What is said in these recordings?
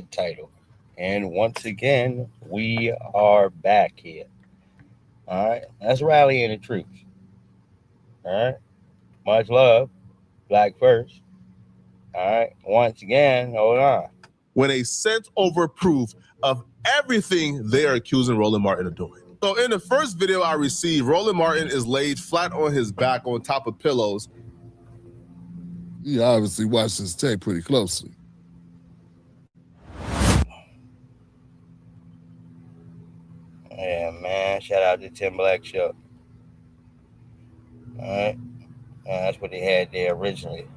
title. And once again, we are back here. All right. That's rallying the troops. All right. Much love. Black first. All right. Once again, hold on. When they sent over proof of everything they are accusing Roland Martin of doing. So in the first video I received, Roland Martin is laid flat on his back on top of pillows. You obviously watched this tape pretty closely. Yeah, man. Shout out to Tim Black Show. All right. That's what they had there originally.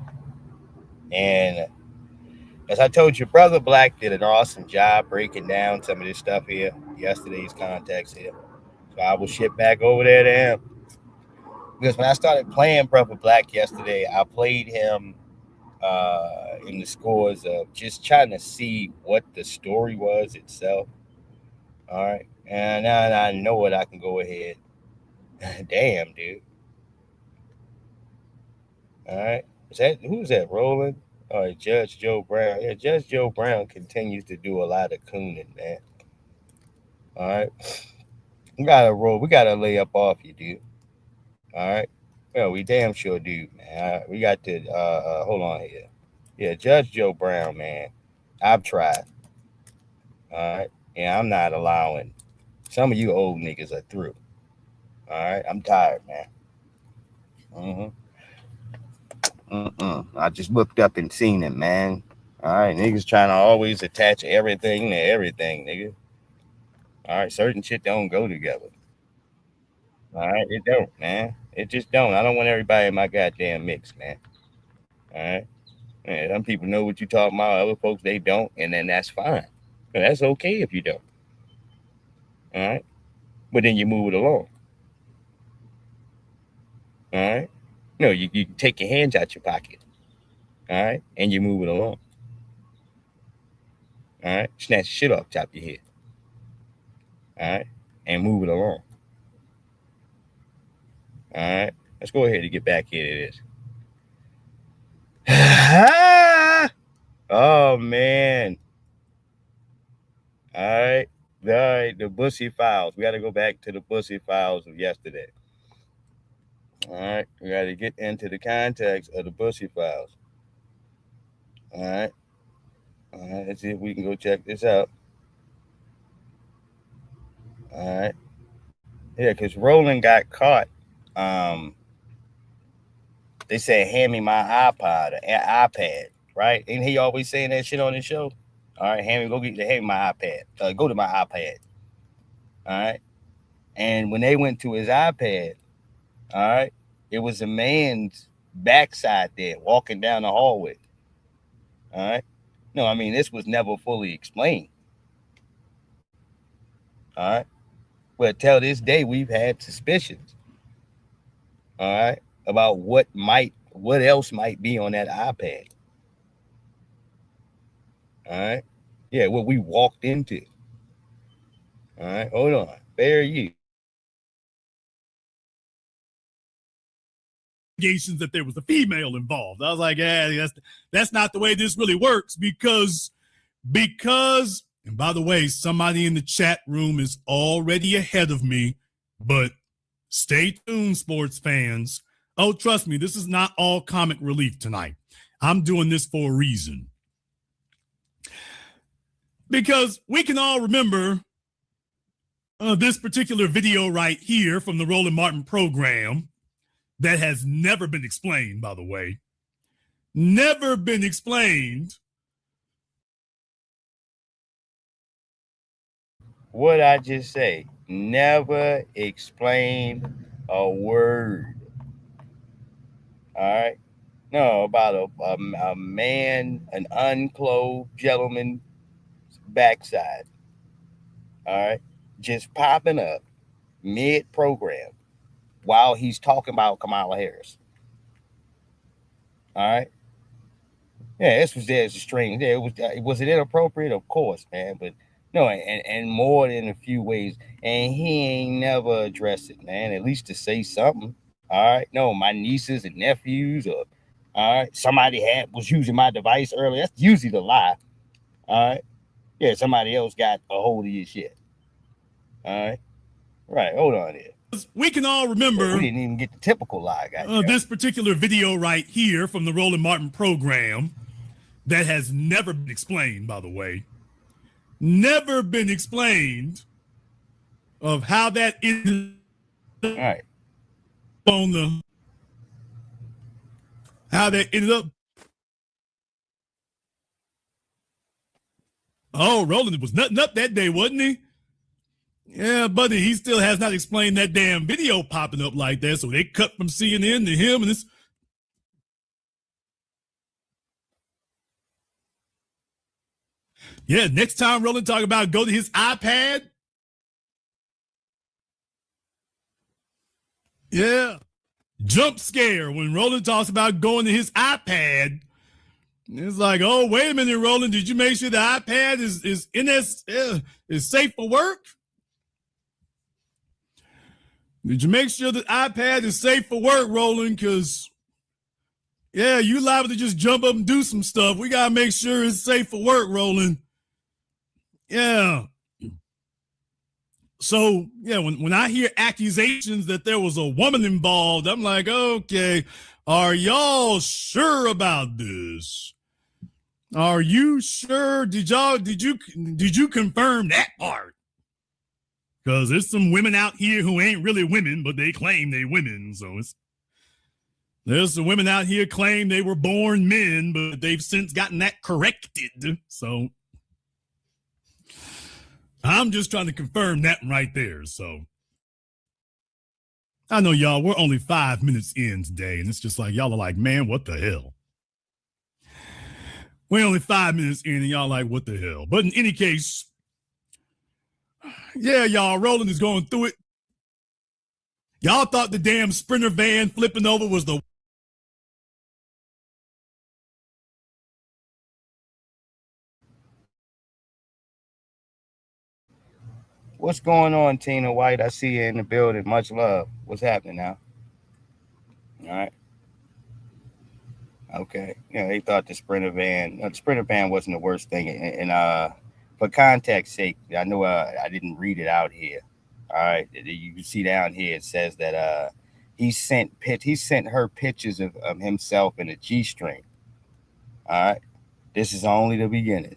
And as I told you, Brother Black did an awesome job breaking down some of this stuff here, yesterday's context here. So I will ship back over there to him. Because when I started playing Brother Black yesterday, I played him in the scores of just trying to see what the story was itself. All right. And now that I know it, I can go ahead. Damn, dude. All right. Who's that, Roland? Oh, Judge Joe Brown. Yeah, Judge Joe Brown continues to do a lot of cooning, man. All right. We gotta roll. We gotta lay up off you, dude. All right. Well, we damn sure do, man. We got to hold on here. Yeah, Judge Joe Brown, man. I've tried. All right. And I'm not allowing. Some of you old niggas are through. All right. I'm tired, man. I just looked up and seen it, man. All right. Niggas trying to always attach everything to everything, nigga. All right. Certain shit don't go together. All right. It don't, man. It just don't. I don't want everybody in my goddamn mix, man. All right. Man, some people know what you're talking about. Other folks, they don't. And then that's fine. That's okay if you don't. All right. But then you move it along. All right. No, you take your hands out your pocket. All right. And you move it along. All right. Snatch the shit off top of your head. All right. And move it along. All right. Let's go ahead and get back into this. Oh, man. All right. All right. The Bussy Files. We got to go back to the Bussy Files of yesterday. All right. We got to get into the context of the Bussy Files. All right. All right. Let's see if we can go check this out. All right. Yeah, because Roland got caught. They said, hand me my iPad, right? Ain't he always saying that shit on his show? All right, hand me my iPad. Go to my iPad. All right. And when they went to his iPad, all right, it was a man's backside there walking down the hallway. All right. No, I mean, this was never fully explained. All right. But till this day, we've had suspicions. All right. About what else might be on that iPad. All right. Yeah, what we walked into. All right. Hold on. Bear you. That there was a female involved. I was like, yeah, that's not the way this really works because, and by the way, somebody in the chat room is already ahead of me, but stay tuned, sports fans. Oh, trust me, this is not all comic relief tonight. I'm doing this for a reason. Because we can all remember this particular video right here from the Roland Martin program that has never been explained, by the way. Never been explained. What I just say, never explained a word. All right. No, about a man, an unclothed gentleman backside. All right. Just popping up mid-program while he's talking about Kamala Harris. All right. Yeah, this was strange. Yeah, was it inappropriate? Of course, man. But no, and more than a few ways. And he ain't never addressed it, man. At least to say something. All right. No, my nieces and nephews, or all right, somebody was using my device earlier. That's usually the lie. All right. Yeah, somebody else got a hold of your shit. All right. Right. Hold on here. We can all remember. We didn't even get the typical lie. This particular video right here from the Roland Martin program that has never been explained, by the way. Never been explained of how that is right. On the how that ended up. Oh, Roland was nutting up that day, wasn't he? Yeah, buddy, he still has not explained that damn video popping up like that. So they cut from CNN to him, and it's. Yeah, next time Roland talk about go to his iPad. Yeah. Jump scare when Roland talks about going to his iPad. It's like, oh, wait a minute, Roland. Did you make sure the iPad is safe for work? Did you make sure the iPad is safe for work, Roland? Because, yeah, you liable to just jump up and do some stuff. We got to make sure it's safe for work, Roland. Yeah. So, yeah, when I hear accusations that there was a woman involved, I'm like, okay, are y'all sure about this? Are you sure? Did you confirm that part? Because there's some women out here who ain't really women, but they claim they women. So there's some women out here claim they were born men, but they've since gotten that corrected. So I'm just trying to confirm that right there. So I know y'all, we're only 5 minutes in today, and it's just like y'all are like, man, what the hell? We're only 5 minutes in, and y'all like, what the hell? But in any case, yeah, y'all, Roland is going through it. Y'all thought the damn Sprinter van flipping over was the What's going on, Tina White? I see you in the building. Much love. What's happening now? All right. Okay. Yeah, they thought the Sprinter van wasn't the worst thing. And for context sake, I know I didn't read it out here. All right. You can see down here it says that he sent her pictures of himself in a G-string. All right. This is only the beginning.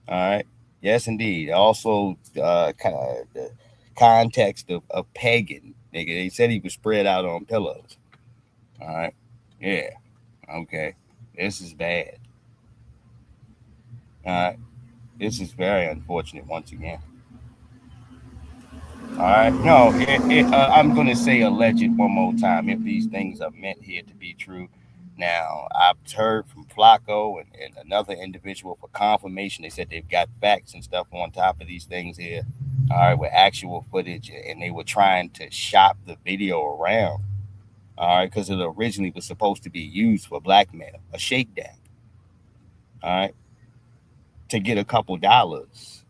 All right. Yes, indeed. Also, the context of pegging. Nigga, they said he was spread out on pillows. All right. Yeah. Okay. This is bad. All right. This is very unfortunate once again. All right. No, I'm going to say alleged one more time if these things are meant here to be true. Now, I've heard from Flacco and another individual for confirmation. They said they've got facts and stuff on top of these things here. All right, with actual footage, and they were trying to shop the video around. All right, because it originally was supposed to be used for blackmail, a shakedown. All right, to get a couple dollars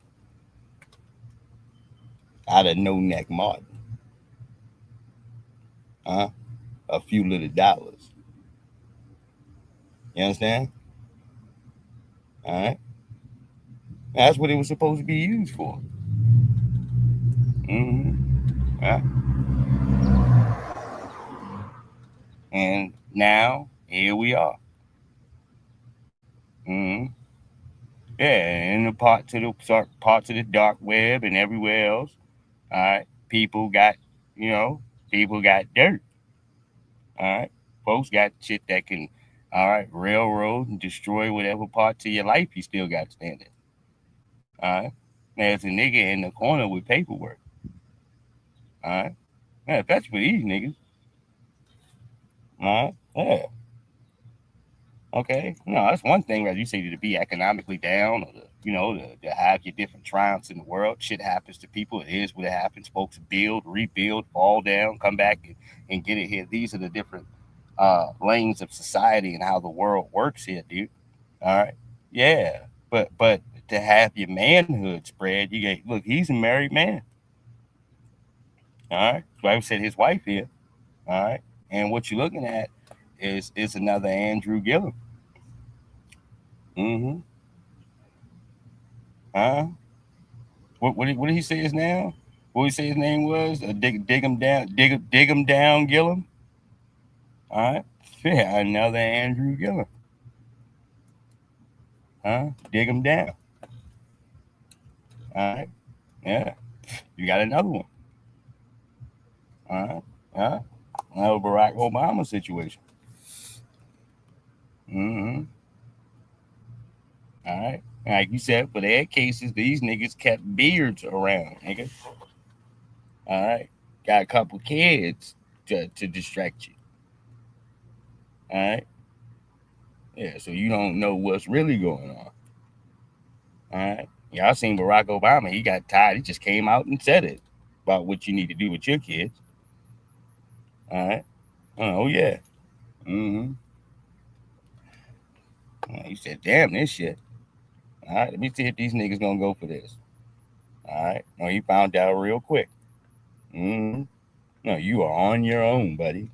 out of No Neck Martin. A few little dollars. You understand? All right. That's what it was supposed to be used for. Yeah. And now here we are. Yeah, in the parts of the dark web and everywhere else. All right. People got dirt. All right. Folks got shit that can, all right, railroad and destroy whatever parts of your life you still got standing. All right. There's a nigga in the corner with paperwork. All right. Yeah, that's for these niggas. All right. Yeah. Okay. No, that's one thing, as you say, to be economically down or to have your different triumphs in the world. Shit happens to people. It is what it happens. Folks build, rebuild, fall down, come back and get it here. These are the different lanes of society and how the world works here, dude. All right. Yeah. But to have your manhood spread, look, he's a married man. All right. So I said his wife here. All right. And what you're looking at is another Andrew Gillum. Huh? What did he say his name? What did he say his name was? Dig him down, dig him down, Gillum. All right, yeah, another Andrew Gillum. Huh? Dig him down. All right, yeah, you got another one. All right, another Barack Obama situation. Mm-hmm. All right, like you said, for their cases, these niggas kept beards around, nigga. All right, got a couple kids to distract you. All right. Yeah, so you don't know what's really going on. All right. Y'all seen Barack Obama. He got tired. He just came out and said it about what you need to do with your kids. All right. Oh, yeah. Mm-hmm. He said, damn this shit. All right. Let me see if these niggas gonna go for this. All right. No, he found out real quick. Mm-hmm. No, you are on your own, buddy.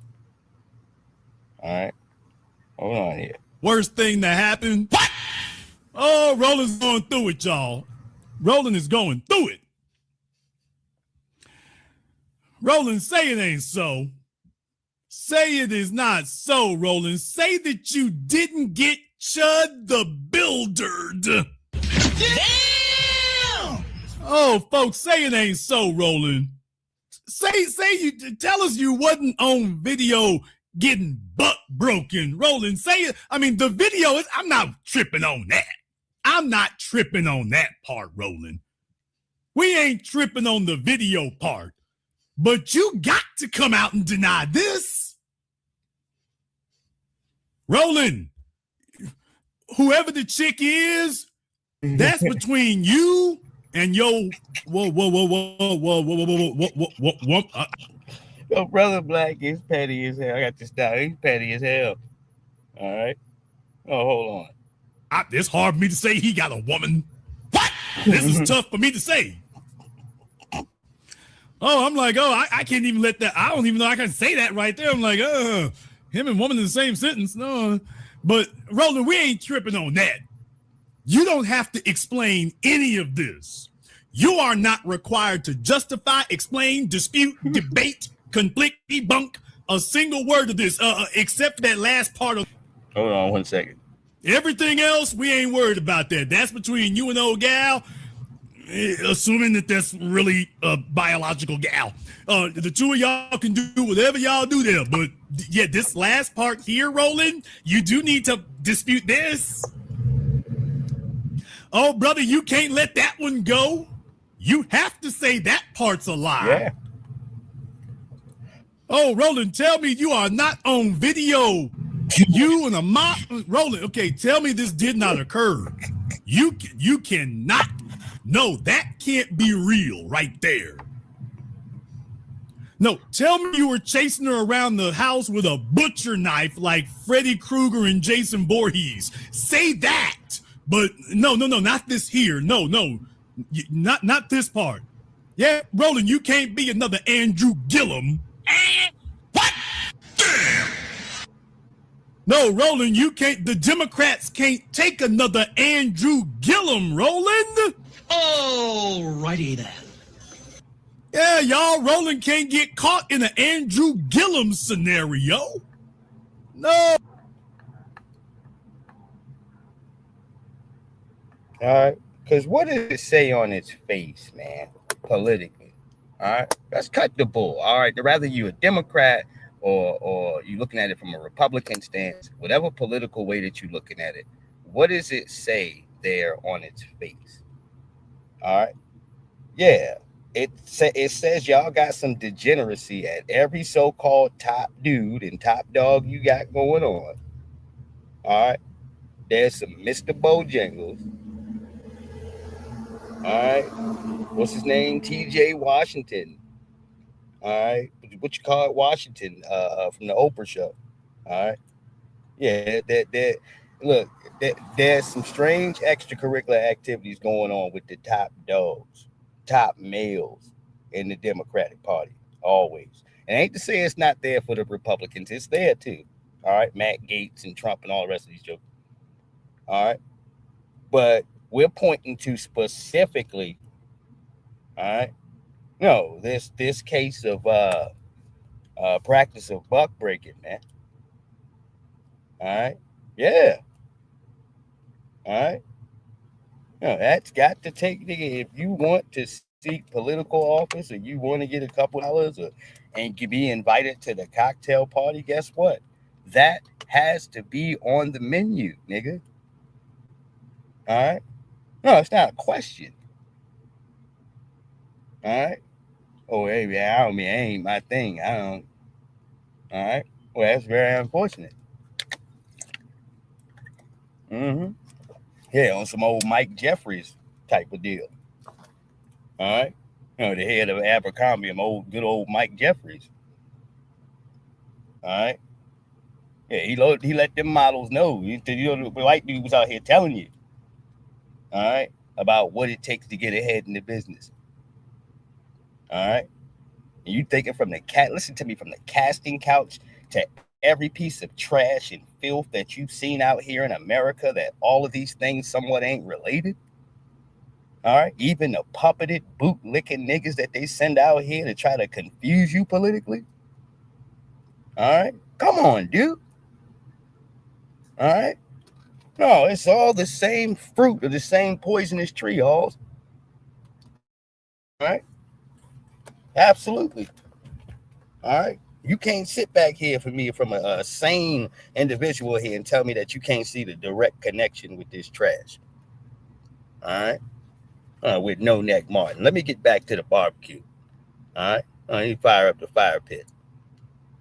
All right. Hold on here. Worst thing that happened. What? Oh, Roland's going through it, y'all. Roland is going through it. Roland, say it ain't so. Say it is not so, Roland. Say that you didn't get Chud the Buildered. Damn! Oh, folks, say it ain't so, Roland. Say you tell us you wasn't on video getting butt broken. Roland, say it. I mean, the video is, I'm not tripping on that. I'm not tripping on that part, Roland. We ain't tripping on the video part. But you got to come out and deny this. Roland, whoever the chick is, that's between you and your whoa. Yo, brother Black is petty as hell. I got this down. He's petty as hell. All right. Oh, hold on. It's hard for me to say he got a woman. What? This is tough for me to say. Oh, I'm like, I can't even let that. I don't even know I can say that right there. I'm like, him and woman in the same sentence. No, but Roland, we ain't tripping on that. You don't have to explain any of this. You are not required to justify, explain, dispute, debate, conflict, debunk a single word of this, except that last part of. Hold on 1 second. Everything else, we ain't worried about that. That's between you and old gal, assuming that that's really a biological gal. The two of y'all can do whatever y'all do there. But yeah, this last part here, Roland, you do need to dispute this. Oh, brother, you can't let that one go. You have to say that part's a lie. Yeah. Oh, Roland, tell me you are not on video. You and a mop, Roland. Okay, tell me this did not occur. You cannot. No, that can't be real right there. No, tell me you were chasing her around the house with a butcher knife like Freddy Krueger and Jason Voorhees. Say that. But no, not this here. No, not this part. Yeah, Roland, you can't be another Andrew Gillum. What? Damn. No, Roland, you can't. The Democrats can't take another Andrew Gillum, Roland. Alrighty then. Yeah, y'all, Roland can't get caught in an Andrew Gillum scenario. No. All right. Because what does it say on its face, man, politically? All right. Let's cut the bull. All right. Rather you a Democrat or you looking at it from a Republican stance, whatever political way that you're looking at it, what does it say there on its face? All right. Yeah. It says y'all got some degeneracy at every so-called top dude and top dog you got going on. All right. There's some Mr. Bojangles. All right. What's his name? TJ Washington. All right. What you call it? Washington from the Oprah show. All right. Yeah. Look, there's some strange extracurricular activities going on with the top dogs, top males in the Democratic Party, always. And I ain't to say it's not there for the Republicans. It's there too. All right. Matt Gaetz and Trump and all the rest of these jokers. All right. But we're pointing to specifically, all right, no, this case of practice of buck breaking, man. All right, yeah, all right. No, that's got to take, nigga. If you want to seek political office or you want to get a couple dollars and be invited to the cocktail party, guess what? That has to be on the menu, nigga. All right. No, it's not a question. All right. Oh, hey, man, I don't mean, it ain't my thing. I don't. All right. Well, that's very unfortunate. Mm-hmm. Yeah, on some old Mike Jeffries type of deal. All right. The head of Abercrombie, good old Mike Jeffries. All right. Yeah, he let them models know. The white dude was out here telling you, all right, about what it takes to get ahead in the business. All right. And you thinking listen to me, from the casting couch to every piece of trash and filth that you've seen out here in America, that all of these things somewhat ain't related. All right. Even the puppeted, boot licking niggas that they send out here to try to confuse you politically. All right. Come on, dude. All right. No, it's all the same fruit of the same poisonous tree, all. All right. Absolutely. All right. You can't sit back here for me from a sane individual here and tell me that you can't see the direct connection with this trash. All right. With No Neck Martin. Let me get back to the barbecue. All right. I need to fire up the fire pit.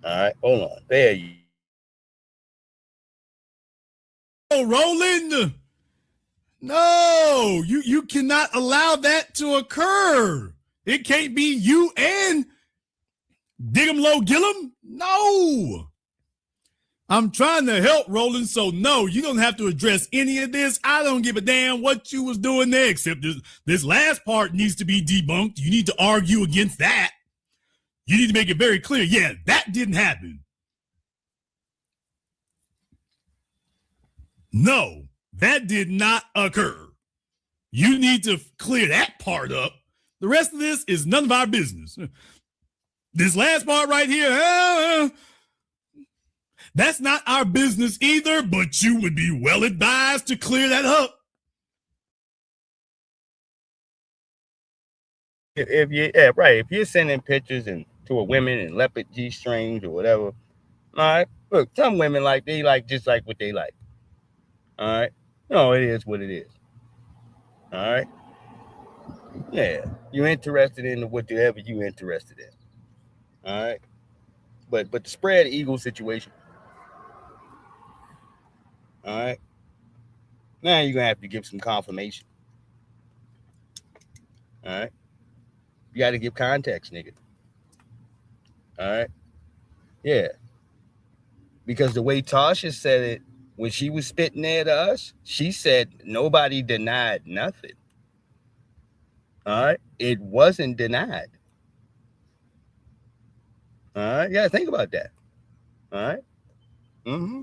All right. Hold on. There you. Oh, Roland. No, you cannot allow that to occur. It can't be you and Diggum Low Gillum. No. I'm trying to help, Roland, so no, you don't have to address any of this. I don't give a damn what you was doing there, except this last part needs to be debunked. You need to argue against that. You need to make it very clear, yeah, that didn't happen. No, that did not occur. You need to clear that part up. The rest of this is none of our business. This last part right here, that's not our business either, but you would be well advised to clear that up. If you're sending pictures and to a women in leopard G strings or whatever, all right. Look, some women they like just like what they like. All right. No, it is what it is. All right. Yeah, you're interested in whatever you're interested in. All right. But the spread eagle situation. All right. Now you're gonna have to give some confirmation. All right. You got to give context, nigga. All right. Yeah. Because the way Tasha said it when she was spitting there to us, she said nobody denied nothing. All right. It wasn't denied. All right. You got to think about that. All right. Mm-hmm.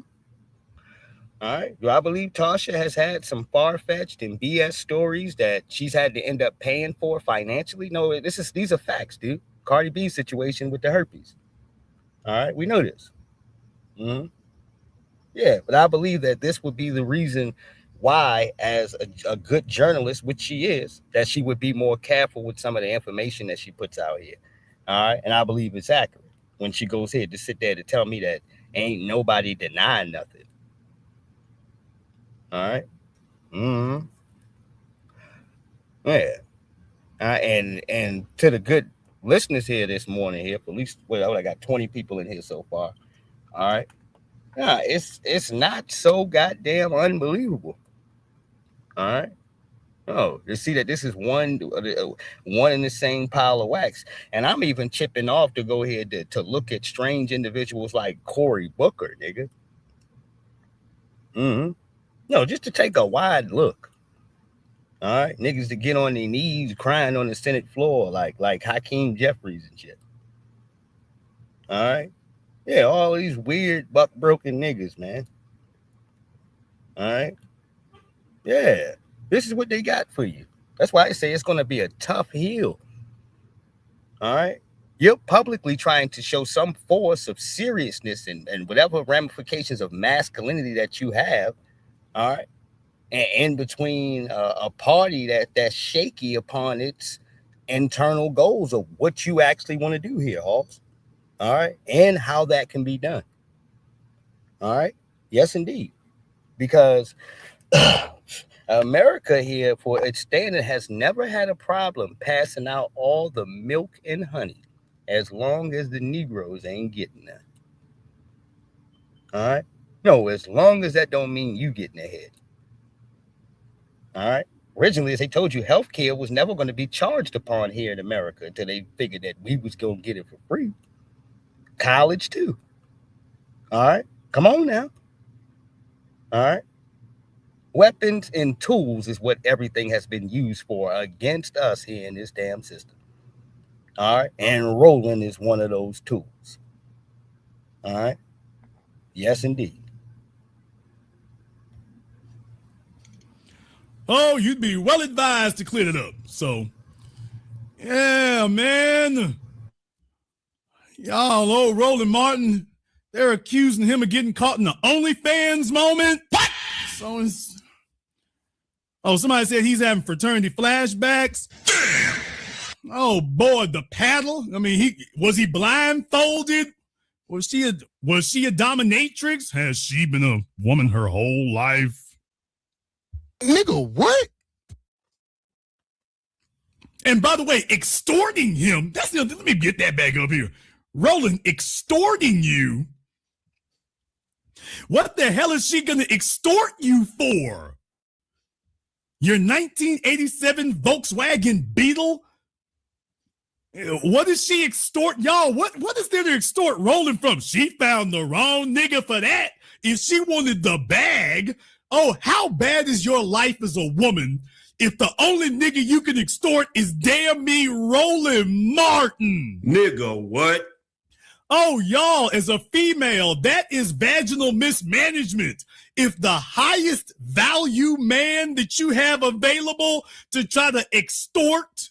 All right. Do I believe Tasha has had some far-fetched and BS stories that she's had to end up paying for financially? No, these are facts, dude. Cardi B's situation with the herpes. All right. We know this. Mm-hmm. Yeah, but I believe that this would be the reason why, as a good journalist, which she is, that she would be more careful with some of the information that she puts out here. All right. And I believe it's accurate when she goes here to sit there to tell me that ain't nobody denying nothing. All right. Mm-hmm. Yeah. And to the good listeners here this morning here, at least I got 20 people in here so far. All right. Yeah, it's not so goddamn unbelievable. All right. Oh, you see that this is one in the same pile of wax. And I'm even chipping off to go ahead to look at strange individuals like Cory Booker, nigga. Mm-hmm. No, just to take a wide look. All right. Niggas to get on their knees crying on the Senate floor like Hakeem Jeffries and shit. All right. Yeah, all these weird buck broken niggas, man. All right. Yeah. This is what they got for you. That's why I say it's going to be a tough hill. All right. You're publicly trying to show some force of seriousness and whatever ramifications of masculinity that you have. All right. And in between a party that's shaky upon its internal goals of what you actually want to do here, Halls. All right. And how that can be done. All right. Yes, indeed. Because America here, for its standard, has never had a problem passing out all the milk and honey as long as the Negroes ain't getting that. All right? No, as long as that don't mean you getting ahead. All right? Originally, as they told you, healthcare was never going to be charged upon here in America until they figured that we was going to get it for free. College, too. All right? Come on now. All right? Weapons and tools is what everything has been used for against us here in this damn system. All right. And rolling is one of those tools. All right. Yes, indeed. Oh, you'd be well advised to clear it up. So, yeah, man. Y'all, old Roland Martin, they're accusing him of getting caught in the OnlyFans moment. What? So it's... Oh, somebody said he's having fraternity flashbacks. Oh boy, the paddle. I mean, was he blindfolded? Was she a dominatrix? Has she been a woman her whole life? Nigga, what? And by the way, extorting him. Let me get that back up here. Roland extorting you. What the hell is she gonna extort you for? Your 1987 Volkswagen Beetle? What does she extort? Y'all, what is there to extort Roland from? She found the wrong nigga for that. If she wanted the bag, oh, how bad is your life as a woman if the only nigga you can extort is damn me Roland Martin? Nigga, what? Oh, y'all, as a female, that is vaginal mismanagement. If the highest value man that you have available to try to extort,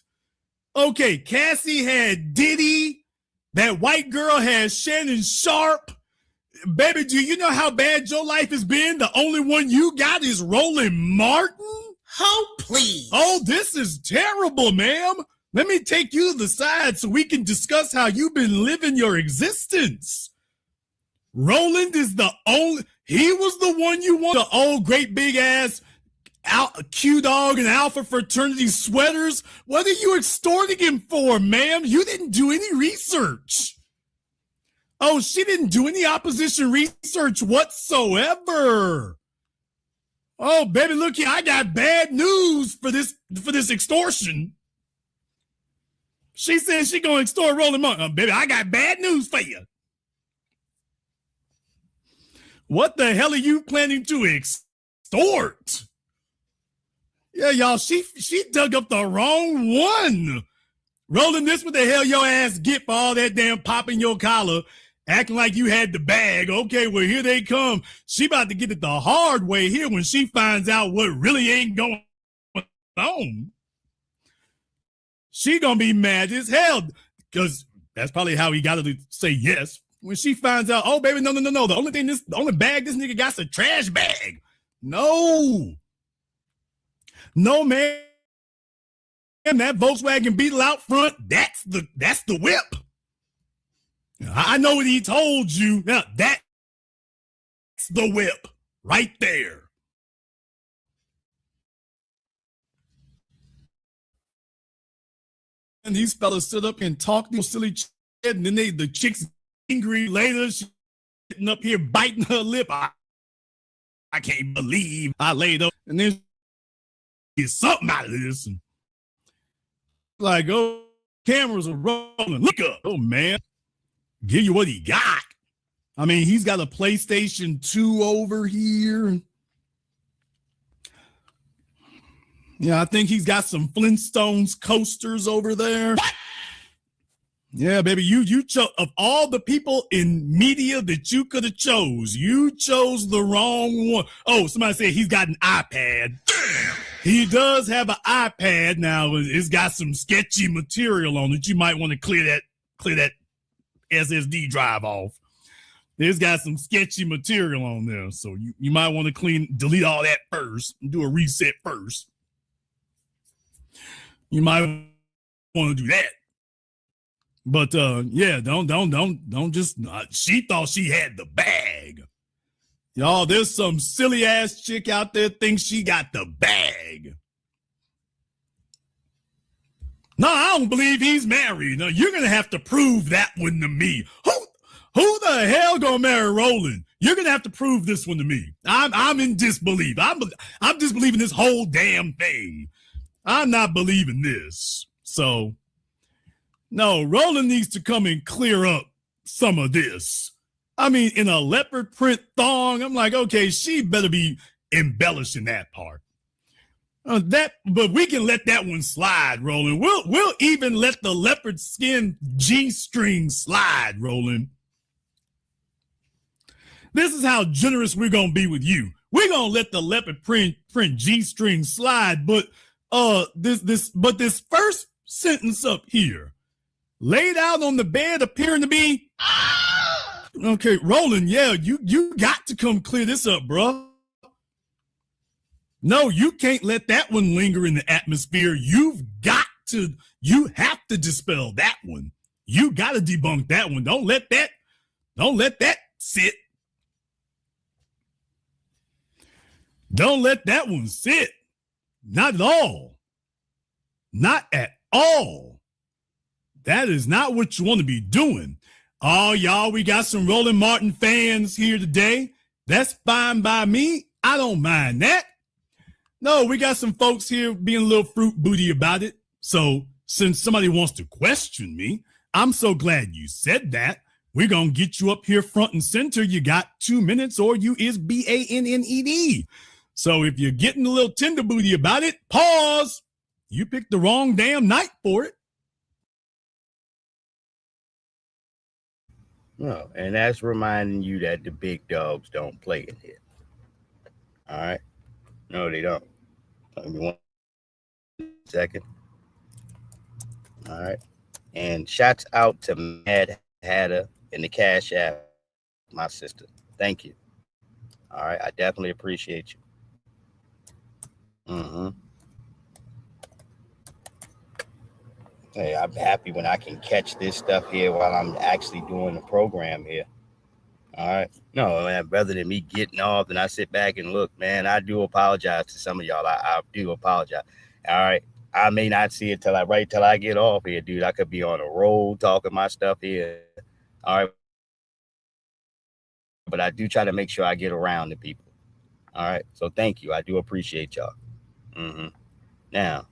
okay, Cassie had Diddy, that white girl has Shannon Sharp. Baby, do you know how bad your life has been? The only one you got is Roland Martin? Oh, please. Oh, this is terrible, ma'am. Let me take you to the side so we can discuss how you've been living your existence. Roland is he was the one you want, the old great big ass Q-Dog and Alpha fraternity sweaters. What are you extorting him for, ma'am? You didn't do any research. Oh, she didn't do any opposition research whatsoever. Oh, baby, look here. I got bad news for this extortion. She said she gonna extort Roland Martin. Baby, I got bad news for you. What the hell are you planning to extort? Yeah, y'all, she dug up the wrong one. Roland, this what the hell your ass get for all that damn popping your collar, acting like you had the bag. Okay, well, here they come. She about to get it the hard way here when she finds out what really ain't going on. She gonna be mad as hell because that's probably how he got her to say yes. When she finds out, oh, baby, no. The only bag this nigga got's a trash bag. No, man. That Volkswagen Beetle out front, that's the whip. I know what he told you. Now, that's the whip right there. And these fellas sit up and talk these silly shit, and then the chick's angry later, she's sitting up here biting her lip. I can't believe I laid up, and then get something out of this. And like, oh, cameras are rolling. Look up, oh man, give you what he got. I mean, he's got a PlayStation 2 over here. Yeah, I think he's got some Flintstones coasters over there. What? Yeah, baby, you chose, of all the people in media that you could have chose, you chose the wrong one. Oh, somebody said he's got an iPad. He does have an iPad now. It's got some sketchy material on it. You might want to clear that SSD drive off. It's got some sketchy material on there. So you might want to delete all that first and do a reset first. You might want to do that. But yeah, don't just she thought she had the bag. Y'all, there's some silly ass chick out there thinks she got the bag. No, I don't believe he's married. No, you're gonna have to prove that one to me. Who the hell gonna marry Roland? You're gonna have to prove this one to me. I'm in disbelief. I'm disbelieving this whole damn thing. I'm not believing this. So, no, Roland needs to come and clear up some of this. I mean, in a leopard print thong, I'm like, okay, she better be embellishing that part. But we can let that one slide, Roland. We'll even let the leopard skin G-string slide, Roland. This is how generous we're gonna be with you. We're gonna let the leopard print G-string slide, but this first sentence up here, laid out on the bed, appearing to be. Okay, Roland, yeah, you got to come clear this up, bro. No, you can't let that one linger in the atmosphere. You have to dispel that one. You got to debunk that one. Don't let that sit. Don't let that one sit. Not at all. Not at all. That is not what you want to be doing. Oh, y'all, we got some Roland Martin fans here today. That's fine by me. I don't mind that. No, we got some folks here being a little fruit booty about it. So since somebody wants to question me, I'm so glad you said that. We're going to get you up here front and center. You got 2 minutes or you is BANNED. So if you're getting a little tender booty about it, pause. You picked the wrong damn night for it. No, and that's reminding you that the big dogs don't play in here. All right? No, they don't. Give me 1 second. All right. And shouts out to Mad Hatter in the Cash App, my sister. Thank you. All right. I definitely appreciate you. Hey, I'm happy when I can catch this stuff here while I'm actually doing the program here. All right. No, man, rather than me getting off and I sit back and look, man, I do apologize to some of y'all. I do apologize. All right. I may not see it till I get off here, dude. I could be on a road talking my stuff here. All right. But I do try to make sure I get around to people. All right. So thank you. I do appreciate y'all. Now,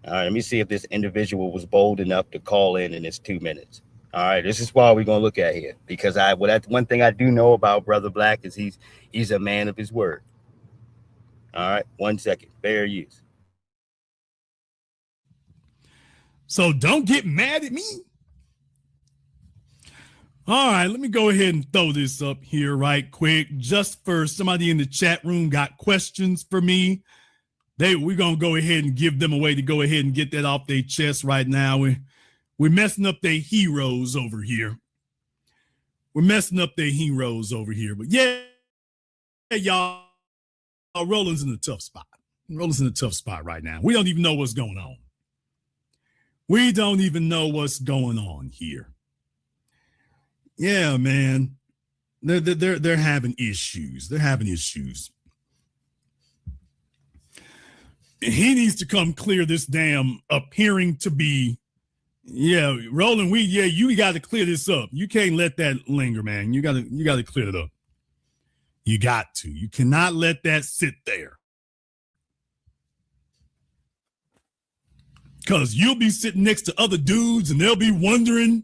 all right, let me see if this individual was bold enough to call in this 2 minutes. All right, this is what we're gonna look at here, because that's one thing I do know about Brother Black is he's a man of his word. All right, 1 second, fair use. So don't get mad at me. All right, let me go ahead and throw this up here right quick, just for somebody in the chat room got questions for me. We're gonna go ahead and give them a way to go ahead and get that off their chest right now. We're messing up their heroes over here. But yeah, y'all, Roland's in a tough spot. Roland's in a tough spot right now. We don't even know what's going on. Here. Yeah, man. They're having issues. He needs to come clear this damn appearing to be. Yeah, Roland, you got to clear this up. You can't let that linger, man. You got to clear it up. You got to. You cannot let that sit there. Because you'll be sitting next to other dudes and they'll be wondering.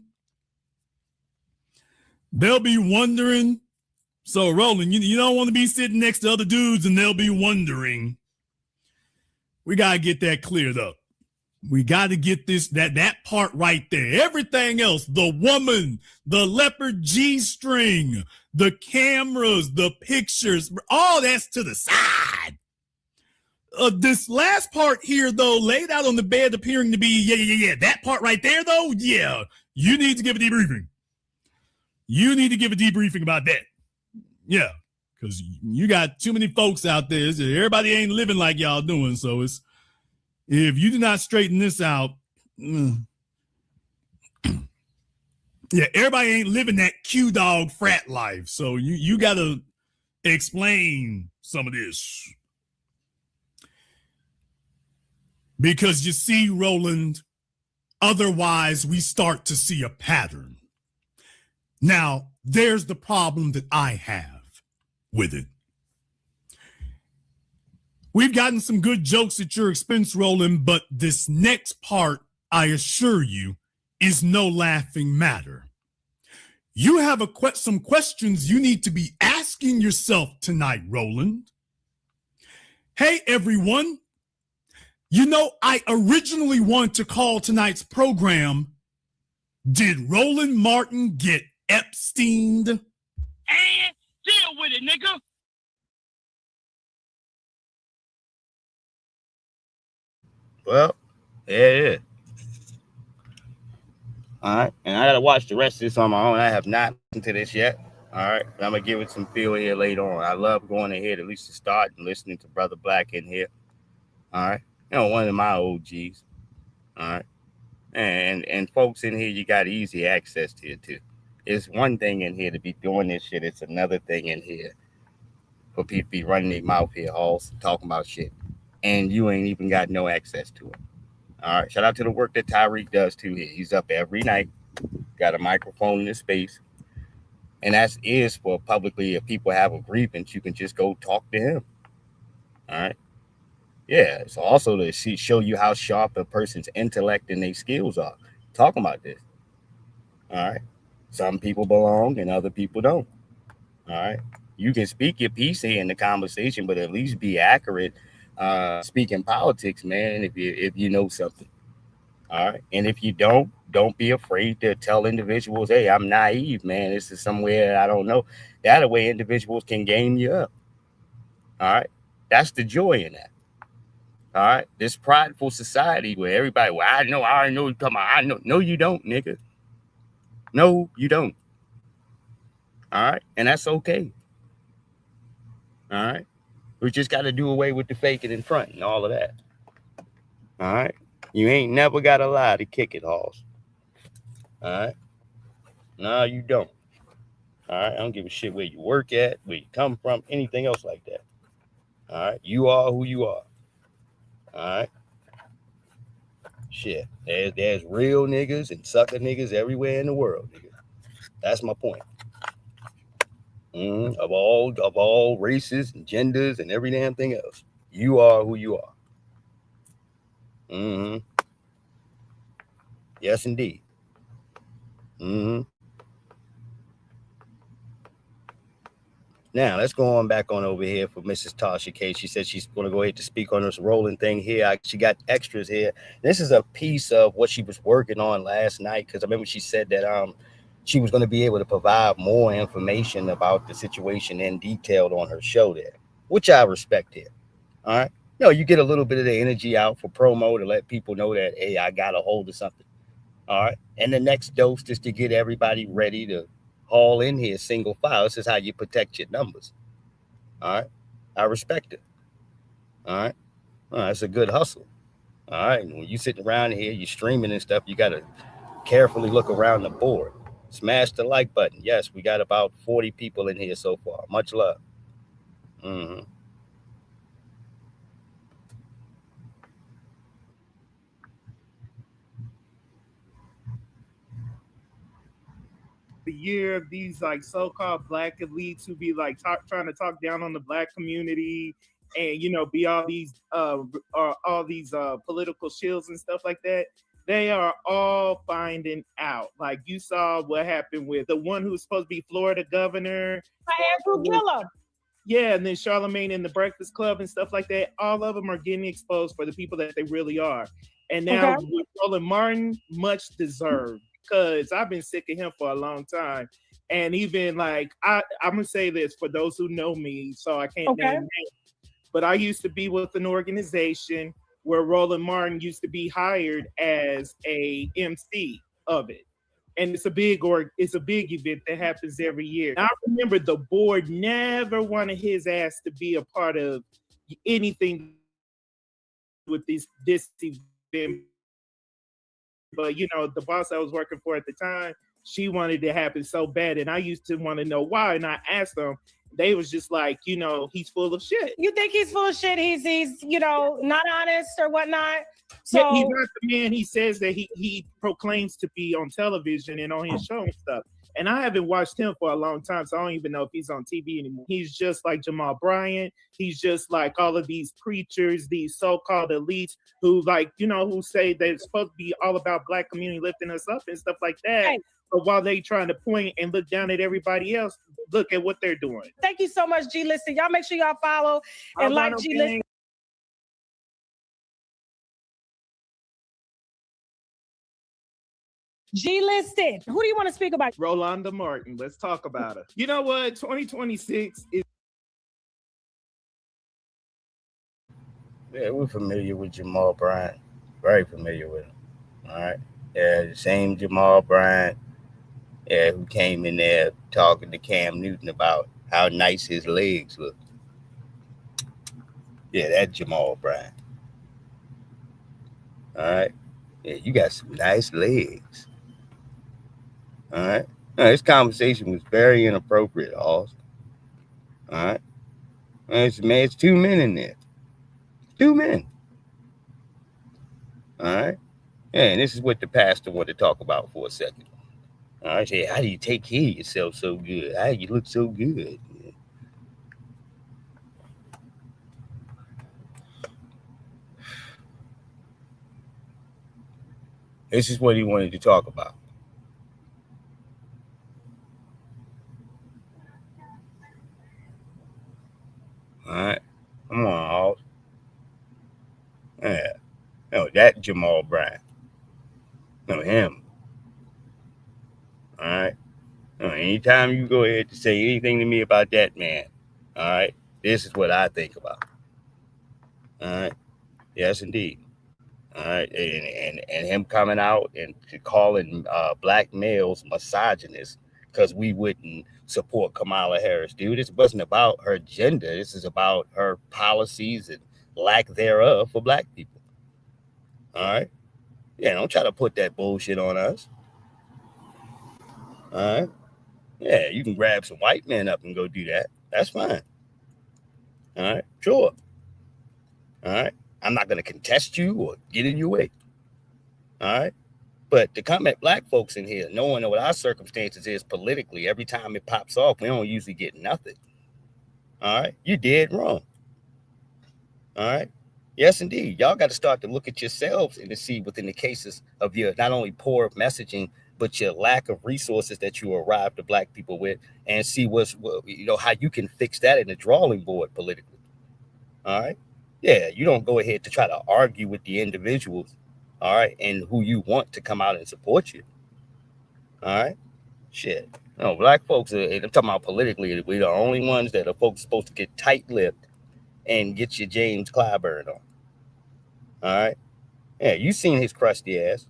So, Roland, you don't want to be sitting next to other dudes and they'll be wondering. We got to get that cleared up. We got to get that part right there. Everything else, the woman, the leopard G-string, the cameras, the pictures, all that's to the side. This last part here, though, laid out on the bed, appearing to be that part right there, though, yeah, you need to give a debriefing. You need to give a debriefing about that. Yeah, because you got too many folks out there. Everybody ain't living like y'all doing. So it's if you do not straighten this out, yeah, everybody ain't living that Q-Dog frat life. So you got to explain some of this. Because you see, Roland, otherwise we start to see a pattern. Now, there's the problem that I have with it. We've gotten some good jokes at your expense, Roland, but this next part, I assure you, is no laughing matter. You have some questions you need to be asking yourself tonight, Roland. Hey, everyone. You know, I originally wanted to call tonight's program, Did Roland Martin Get Epsteined? And deal with it, nigga. Well, yeah, it is. All right, and I gotta watch the rest of this on my own. I have not listened to this yet. All right, but I'm gonna give it some feel here later on. I love going ahead at least to start and listening to Brother Black in here. All right. You know, one of my OGs, all right, and folks in here, you got easy access to it too. It's one thing in here to be doing this shit. It's another thing in here for people to be running their mouth here, all talking about shit, and you ain't even got no access to it. All right, shout out to the work that Tyreek does too here. He's up every night, got a microphone in his space, and that is for publicly. If people have a grievance, you can just go talk to him. All right. Yeah, it's also to show you how sharp a person's intellect and their skills are. Talking about this. All right. Some people belong and other people don't. All right. You can speak your piece here in the conversation, but at least be accurate. Speaking politics, man, if you know something. All right. And if you don't be afraid to tell individuals, hey, I'm naive, man. This is somewhere I don't know. That way individuals can game you up. All right. That's the joy in that. All right, this prideful society where everybody, well, I already know you're talking about. I know. No, you don't, nigga. No, you don't. All right, and that's okay. All right, we just got to do away with the faking in front and all of that. All right, you ain't never got to lie to kick it, Hoss. All right, no, you don't. All right, I don't give a shit where you work at, where you come from, anything else like that. All right, you are who you are. All right. Shit. There's real niggas and sucker niggas everywhere in the world, nigga. That's my point. Of all races and genders and every damn thing else. You are who you are. Yes, indeed. Now, let's go on back on over here for Mrs. Tasha K. She said she's going to go ahead to speak on this rolling thing here. She got extras here. This is a piece of what she was working on last night, because I remember she said that she was going to be able to provide more information about the situation in detail on her show there, which I respect here. All right. No, you get a little bit of the energy out for promo to let people know that, hey, I got a hold of something. All right. And the next dose is to get everybody ready to haul in here single file. This is how you protect your numbers. All right. I respect it. All right. It's a good hustle. All right. And when you sitting around here, you're streaming and stuff, you got to carefully look around the board. Smash the like button. Yes, we got about 40 people in here so far. Much love. The year of these like so-called black elites who be like trying to talk down on the black community and be all these political shills and stuff like that. They are all finding out. Like you saw what happened with the one who's supposed to be Florida governor. Andrew Gillum. Yeah, and then Charlemagne and the Breakfast Club and stuff like that. All of them are getting exposed for the people that they really are. And now with Roland Martin, much deserved. Because I've been sick of him for a long time. And even like, I'm going to say this for those who know me, so I can't name names. but I used to be with an organization where Roland Martin used to be hired as a MC of it. And it's a big event that happens every year. And I remember the board never wanted his ass to be a part of anything with this event. But you know, the boss I was working for at the time, she wanted it to happen so bad, and I used to want to know why. And I asked them, they was just like, you know, he's full of shit. You think he's full of shit? He's you know, not honest or whatnot. So yeah, he's not the man he says that he proclaims to be on television and on his show and stuff. And I haven't watched him for a long time, so I don't even know if he's on TV anymore. He's just like Jamal Bryant. He's just like all of these preachers, these so-called elites who, like, you know, who say they're supposed to be all about Black community lifting us up and stuff like that. Hey. But while they trying to point and look down at everybody else, look at what they're doing. Thank you so much, G Listed. Y'all make sure y'all follow and like G Listed. G-listed. Who do you want to speak about? Rolanda Martin. Let's talk about her. You know what? 2026 is. Yeah, we're familiar with Jamal Bryant. Very familiar with him. All right. Yeah, the same Jamal Bryant, yeah, who came in there talking to Cam Newton about how nice his legs look. Yeah, that Jamal Bryant. All right. Yeah, you got some nice legs. All right. Now, this conversation was very inappropriate, Austin. All right. It's two men in there. Two men. All right. Yeah, and this is what the pastor wanted to talk about for a second. All right. Say, how do you take care of yourself so good? How do you look so good? Yeah. This is what he wanted to talk about. All right. Come on, Austin. Yeah. No, that Jamal Bryant. No, him. All right. No, anytime you go ahead to say anything to me about that man, all right, this is what I think about. All right. Yes, indeed. All right. And him coming out and calling Black males misogynists because we wouldn't support Kamala Harris. Dude, this wasn't about her gender. This is about her policies and lack thereof for Black people. All right. Yeah, don't try to put that bullshit on us. All right. Yeah, you can grab some white men up and go do that. That's fine. All right. Sure. All right. I'm not going to contest you or get in your way. All right. But to come at Black folks in here, knowing what our circumstances is politically, every time it pops off, we don't usually get nothing. All right. You did wrong. All right. Yes, indeed. Y'all got to start to look at yourselves and to see within the cases of your not only poor messaging, but your lack of resources that you arrive to Black people with, and see how you can fix that in the drawing board politically. All right. Yeah. You don't go ahead to try to argue with the individuals. All right. And who you want to come out and support you. All right. Shit. No, Black folks, I'm talking about politically, we're the only ones that are folks supposed to get tight-lipped and get your James Clyburn on. All right. Yeah. You seen his crusty ass.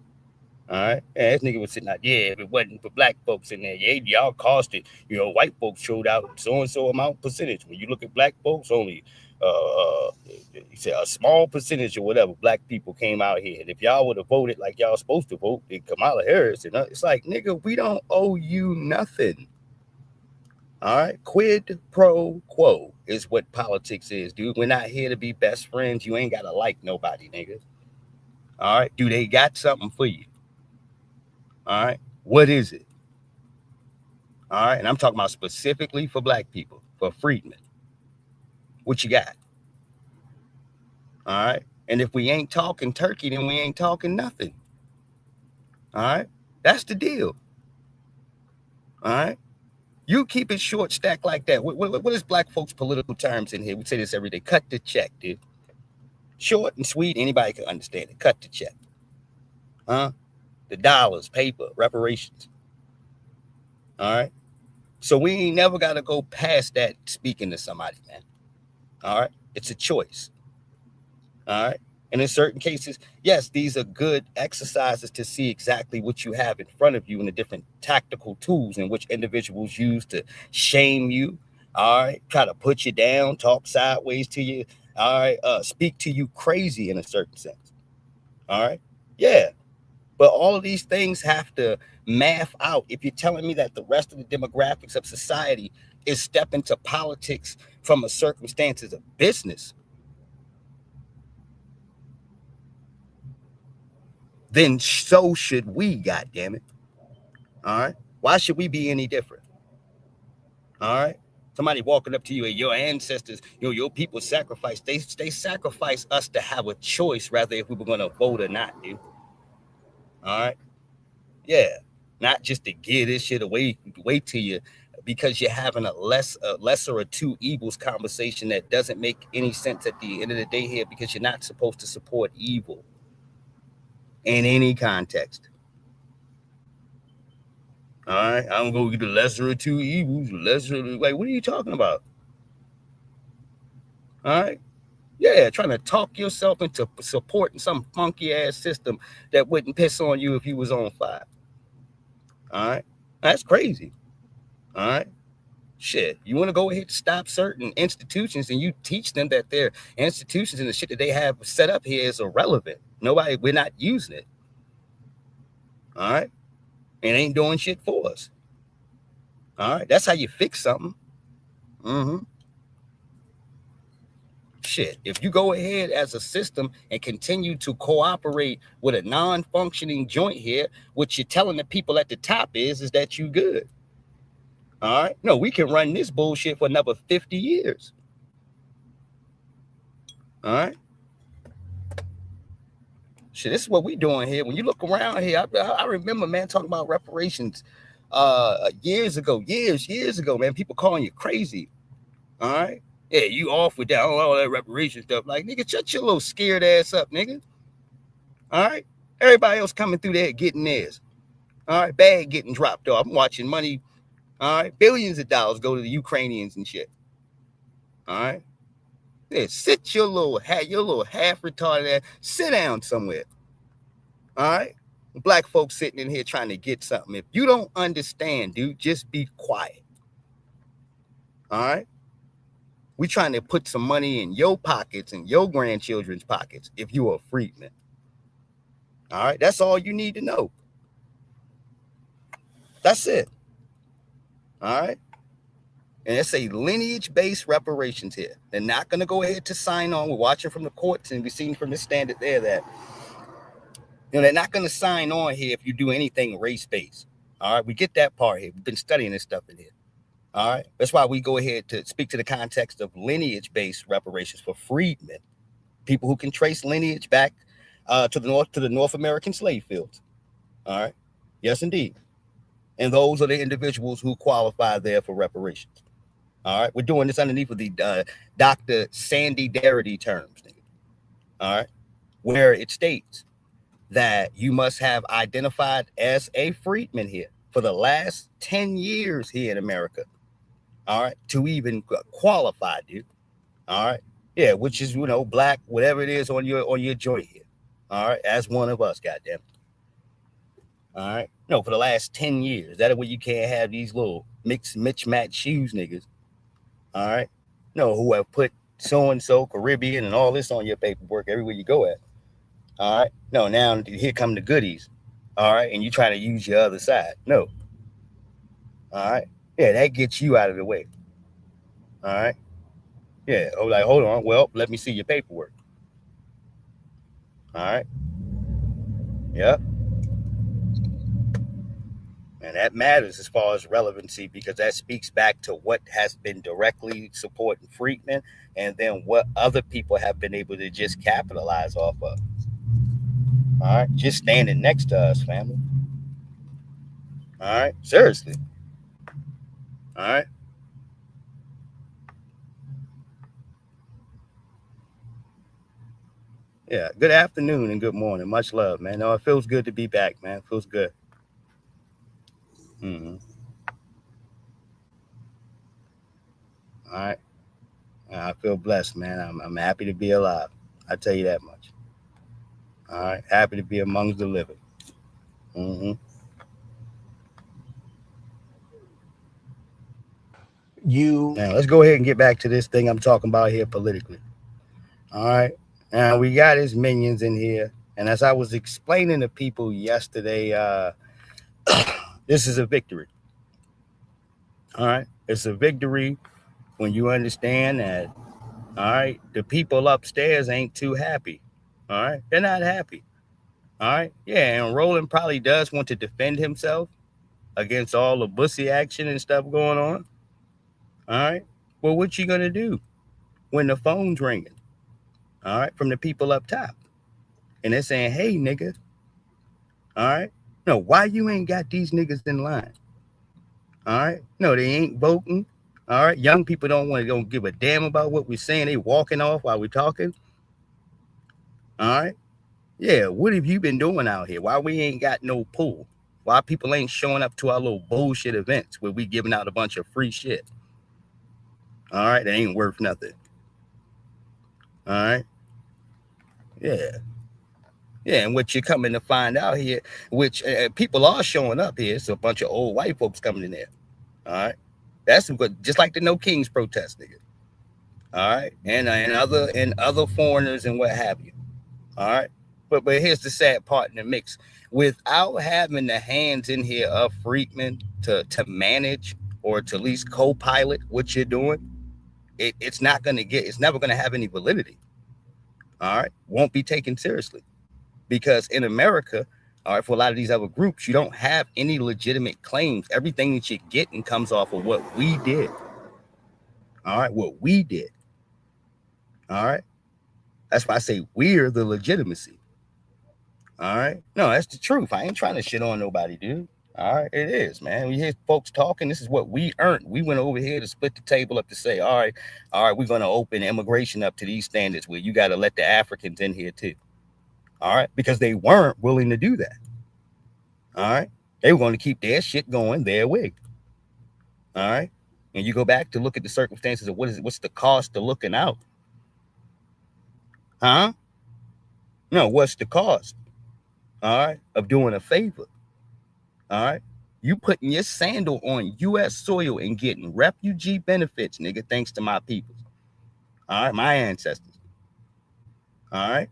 All right. Yeah, this nigga was sitting out. Yeah, if it wasn't for Black folks in there, yeah, y'all cost it. You know, white folks showed out so-and-so amount percentage. When you look at Black folks, only he said a small percentage or whatever Black people came out here. And if y'all would have voted like y'all supposed to vote, then Kamala Harris, and it's like, nigga, we don't owe you nothing. All right. Quid pro quo is what politics is, dude. We're not here to be best friends. You ain't got to like nobody, nigga. All right. Do they got something for you? All right. What is it? All right. And I'm talking about specifically for Black people, for freedmen. What you got? All right. And if we ain't talking turkey, then we ain't talking nothing. All right. That's the deal. All right. You keep it short, stacked like that. What is Black folks' political terms in here? We say this every day. Cut the check, dude. Short and sweet. Anybody can understand it. Cut the check. Huh? The dollars, paper, reparations. All right. So we ain't never got to go past that speaking to somebody, man. All right. It's a choice. All right. And in certain cases, yes, these are good exercises to see exactly what you have in front of you and the different tactical tools in which individuals use to shame you. All right. Try to put you down, talk sideways to you. All right. Speak to you crazy in a certain sense. All right. Yeah. But all of these things have to math out. If you're telling me that the rest of the demographics of society is stepping to politics from a circumstances of business, then so should we, goddammit. All right. Why should we be any different? All right. Somebody walking up to you and your ancestors, your people sacrificed. They sacrificed us to have a choice rather if we were going to vote or not, dude. All right. Yeah. Not just to give this shit away to you because you're having a lesser of two evils conversation that doesn't make any sense at the end of the day here, because you're not supposed to support evil in any context. All right, I'm gonna get the lesser of two evils. Like, what are you talking about? All right, yeah, trying to talk yourself into supporting some funky ass system that wouldn't piss on you if you was on fire. All right, that's crazy. All right, shit. You want to go ahead and stop certain institutions and you teach them that their institutions and the shit that they have set up here is irrelevant. We're not using it. All right, it ain't doing shit for us. All right, that's how you fix something. Shit, if you go ahead as a system and continue to cooperate with a non-functioning joint here, what you're telling the people at the top is that you good. All right, no, we can run this bullshit for another 50 years. All right, shit, this is what we doing here. When you look around here, I remember, man, talking about reparations years ago, man, people calling you crazy. All right, yeah, you off with that, all that reparation stuff. Like, nigga, shut your little scared ass up, nigga. All right, everybody else coming through there getting theirs. All right, bag getting dropped off. I'm watching money. All right, billions of dollars go to the Ukrainians and shit. All right, yeah, sit your little half retarded ass. Sit down somewhere. All right, black folks sitting in here trying to get something. If you don't understand, dude, just be quiet. All right, we trying to put some money in your pockets and your grandchildren's pockets if you are a freedman. All right, that's all you need to know. That's it. All right. And it's a lineage-based reparations here. They're not going to go ahead to sign on. We're watching from the courts, and we've seen from the standard there that they're not going to sign on here if you do anything race-based. All right, we get that part here. We've been studying this stuff in here. All right, that's why we go ahead to speak to the context of lineage-based reparations for freedmen, people who can trace lineage back to the North American slave fields. All right, yes, indeed. And those are the individuals who qualify there for reparations. All right, we're doing this underneath of the Dr. Sandy Darity terms. All right, where it states that you must have identified as a freedman here for the last 10 years here in America. All right, to even qualify, dude. All right, yeah, which is black, whatever it is on your joint here. All right, as one of us, goddamn. All right, no, for the last 10 years. That way you can't have these little mismatched shoes niggas. All right, no, who have put so-and-so Caribbean and all this on your paperwork everywhere you go at. All right, no, now here come the goodies. All right, and you trying to use your other side. No. All right, yeah, that gets you out of the way. All right, yeah, hold on, well, let me see your paperwork. All right, yep. And that matters as far as relevancy, because that speaks back to what has been directly supporting freedmen and then what other people have been able to just capitalize off of. All right, just standing next to us, family. All right, seriously. All right. Yeah, good afternoon and good morning. Much love, man. No, it feels good to be back, man. It feels good. Mm-hmm. All right. I feel blessed, man. I'm happy to be alive. I tell you that much. All right, happy to be amongst the living. Mm-hmm. You Now let's go ahead and get back to this thing I'm talking about here politically. All right. Now we got his minions in here, and as I was explaining to people yesterday, this is a victory. All right, it's a victory when you understand that. All right, the people upstairs ain't too happy. All right, they're not happy. All right, yeah, and Roland probably does want to defend himself against all the bussy action and stuff going on. All right, well, what you gonna do when the phone's ringing? All right, from the people up top, and they're saying, "Hey, nigga, all right, no, why you ain't got these niggas in line? All right, no, they ain't voting. All right, young people don't give a damn about what we're saying. They walking off while we're talking. All right, yeah, what have you been doing out here? Why we ain't got no pull? Why people ain't showing up to our little bullshit events where we giving out a bunch of free shit? All right, that ain't worth nothing. All right, yeah. Yeah, and what you're coming to find out here, which people are showing up here, it's a bunch of old white folks coming in there. All right, that's what, just like the No Kings protest, nigga. All right, and other foreigners and what have you. All right, but here's the sad part in the mix: without having the hands in here of Friedman to manage or to at least co-pilot what you're doing, it's never gonna have any validity. All right, won't be taken seriously. Because in America, all right, for a lot of these other groups, you don't have any legitimate claims. Everything that you're getting comes off of what we did. All right, what we did. All right. That's why I say we're the legitimacy. All right. No, that's the truth. I ain't trying to shit on nobody, dude. All right, it is, man. We hear folks talking. This is what we earned. We went over here to split the table up to say, all right, we're going to open immigration up to these standards where you got to let the Africans in here too. All right, because they weren't willing to do that. All right, they were going to keep their shit going their way. All right, and you go back to look at the circumstances of what's the cost of looking out? Huh? No, what's the cost? All right, of doing a favor. All right, you putting your sandal on U.S. soil and getting refugee benefits, nigga, thanks to my people. All right, my ancestors. All right.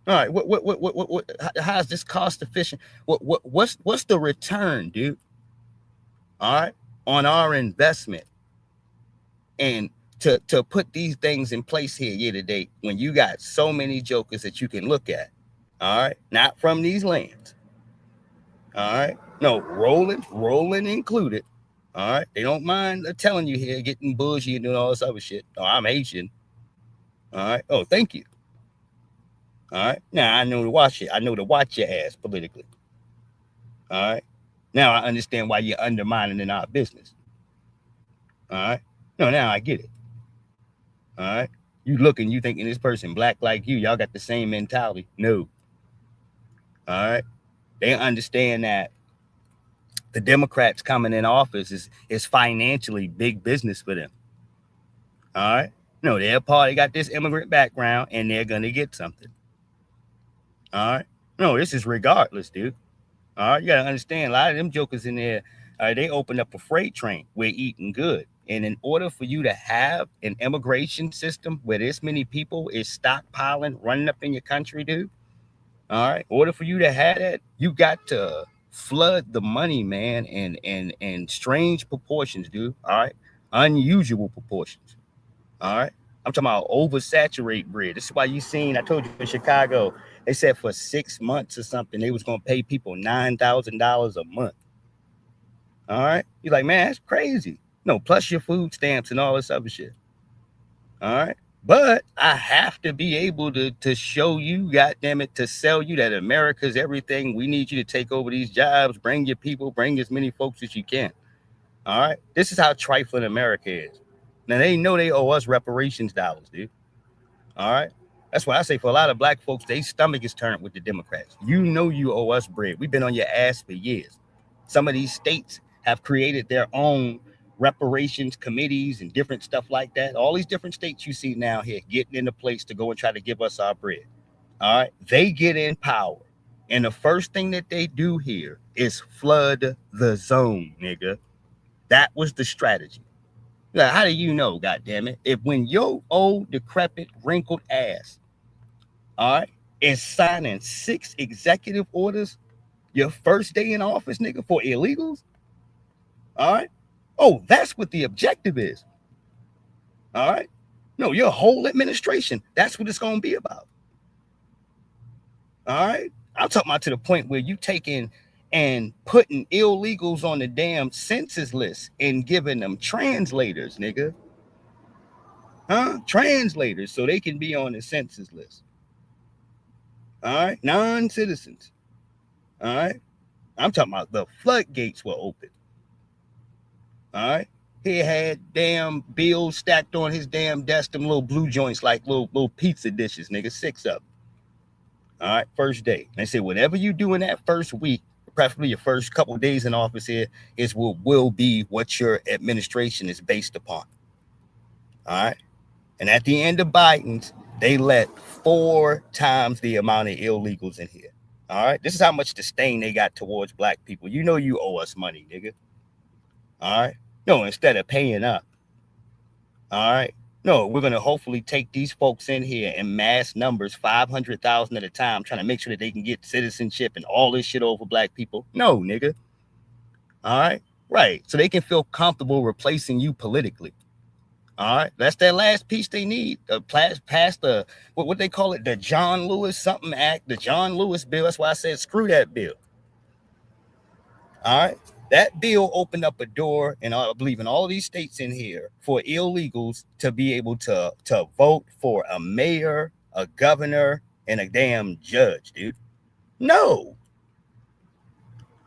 All right, what how's this cost efficient? What's the return, dude? All right, on our investment, and to put these things in place here year to date when you got so many jokers that you can look at. All right, not from these lands. All right, no, rolling included. All right, they don't mind telling you here, getting bougie and doing all this other shit. Oh, I'm Asian. All right, oh, thank you. All right. Now I know to watch it. I know to watch your ass politically. All right. Now I understand why you're undermining in our business. All right. No, now I get it. All right. You looking, you thinking this person black like you, y'all got the same mentality. No. All right. They understand that the Democrats coming in office is financially big business for them. All right. No, their party got this immigrant background and they're gonna get something. All right. No, this is regardless, dude. All right. You got to understand, a lot of them jokers in there, they opened up a freight train. We're eating good. And in order for you to have an immigration system where this many people is stockpiling, running up in your country, dude, all right, in order for you to have that, you got to flood the money, man, in strange proportions, dude. All right. Unusual proportions. All right. I'm talking about oversaturate bread. This is why you seen, I told you in Chicago, they said for 6 months or something, they was going to pay people $9,000 a month. All right. You're like, man, that's crazy. No, plus your food stamps and all this other shit. All right. But I have to be able to show you, goddammit, to sell you that America's everything. We need you to take over these jobs, bring your people, bring as many folks as you can. All right. This is how trifling America is. Now, they know they owe us reparations dollars, dude. All right. That's why I say for a lot of black folks, their stomach is turned with the Democrats. You know you owe us bread. We've been on your ass for years. Some of these states have created their own reparations committees and different stuff like that. All these different states you see now here getting into place to go and try to give us our bread. All right. They get in power. And the first thing that they do here is flood the zone, nigga. That was the strategy. Now, how do you know, goddammit? If when your old, decrepit, wrinkled ass, all right, is signing 6 executive orders your first day in office, nigga, for illegals, all right? Oh, that's what the objective is, all right? No, your whole administration, that's what it's going to be about, all right? I'm talking about to the point where you taking and putting illegals on the damn census list and giving them translators, nigga. Translators, so they can be on the census list. All right, non-citizens. All right, I'm talking about the floodgates were open. All right, he had damn bills stacked on his damn desk, them little blue joints like little pizza dishes, nigga, 6 of them. All right, first day. They say whatever you do in that first week, preferably your first couple of days in office here, is will be what your administration is based upon. All right. And at the end of Biden's, they let 4 times the amount of illegals in here. All right. This is how much disdain they got towards black people. You know you owe us money, nigga. All right. No, instead of paying up. All right. No, we're going to hopefully take these folks in here in mass numbers, 500,000 at a time, trying to make sure that they can get citizenship and all this shit over black people. No, nigga. All right. Right. So they can feel comfortable replacing you politically. All right. That's that last piece they need. Pass the, what they call it, the John Lewis something act, the John Lewis bill. That's why I said screw that bill. All right. That bill opened up a door, and I believe in all of these states in here, for illegals to be able to vote for a mayor, a governor, and a damn judge, dude. No.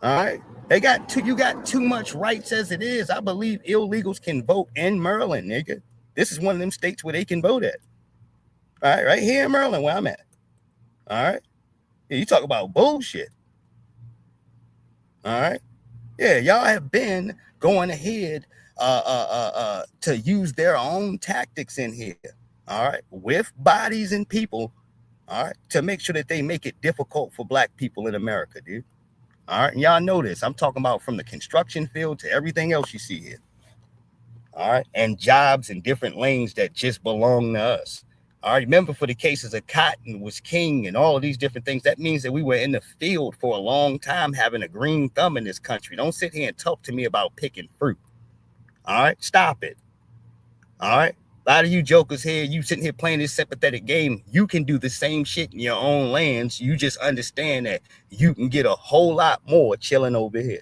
All right. You got too much rights as it is. I believe illegals can vote in Maryland, nigga. This is one of them states where they can vote at. All right, right here in Maryland where I'm at. All right. Yeah, you talk about bullshit. All right. Yeah, y'all have been going ahead to use their own tactics in here, all right, with bodies and people, all right, to make sure that they make it difficult for black people in America, dude. All right, and y'all know this. I'm talking about from the construction field to everything else you see here. All right, and jobs in different lanes that just belong to us. All right, remember for the cases of cotton was king and all of these different things. That means that we were in the field for a long time having a green thumb in this country. Don't sit here and talk to me about picking fruit. All right, stop it. All right, a lot of you jokers here, you sitting here playing this sympathetic game. You can do the same shit in your own lands. You just understand that you can get a whole lot more chilling over here.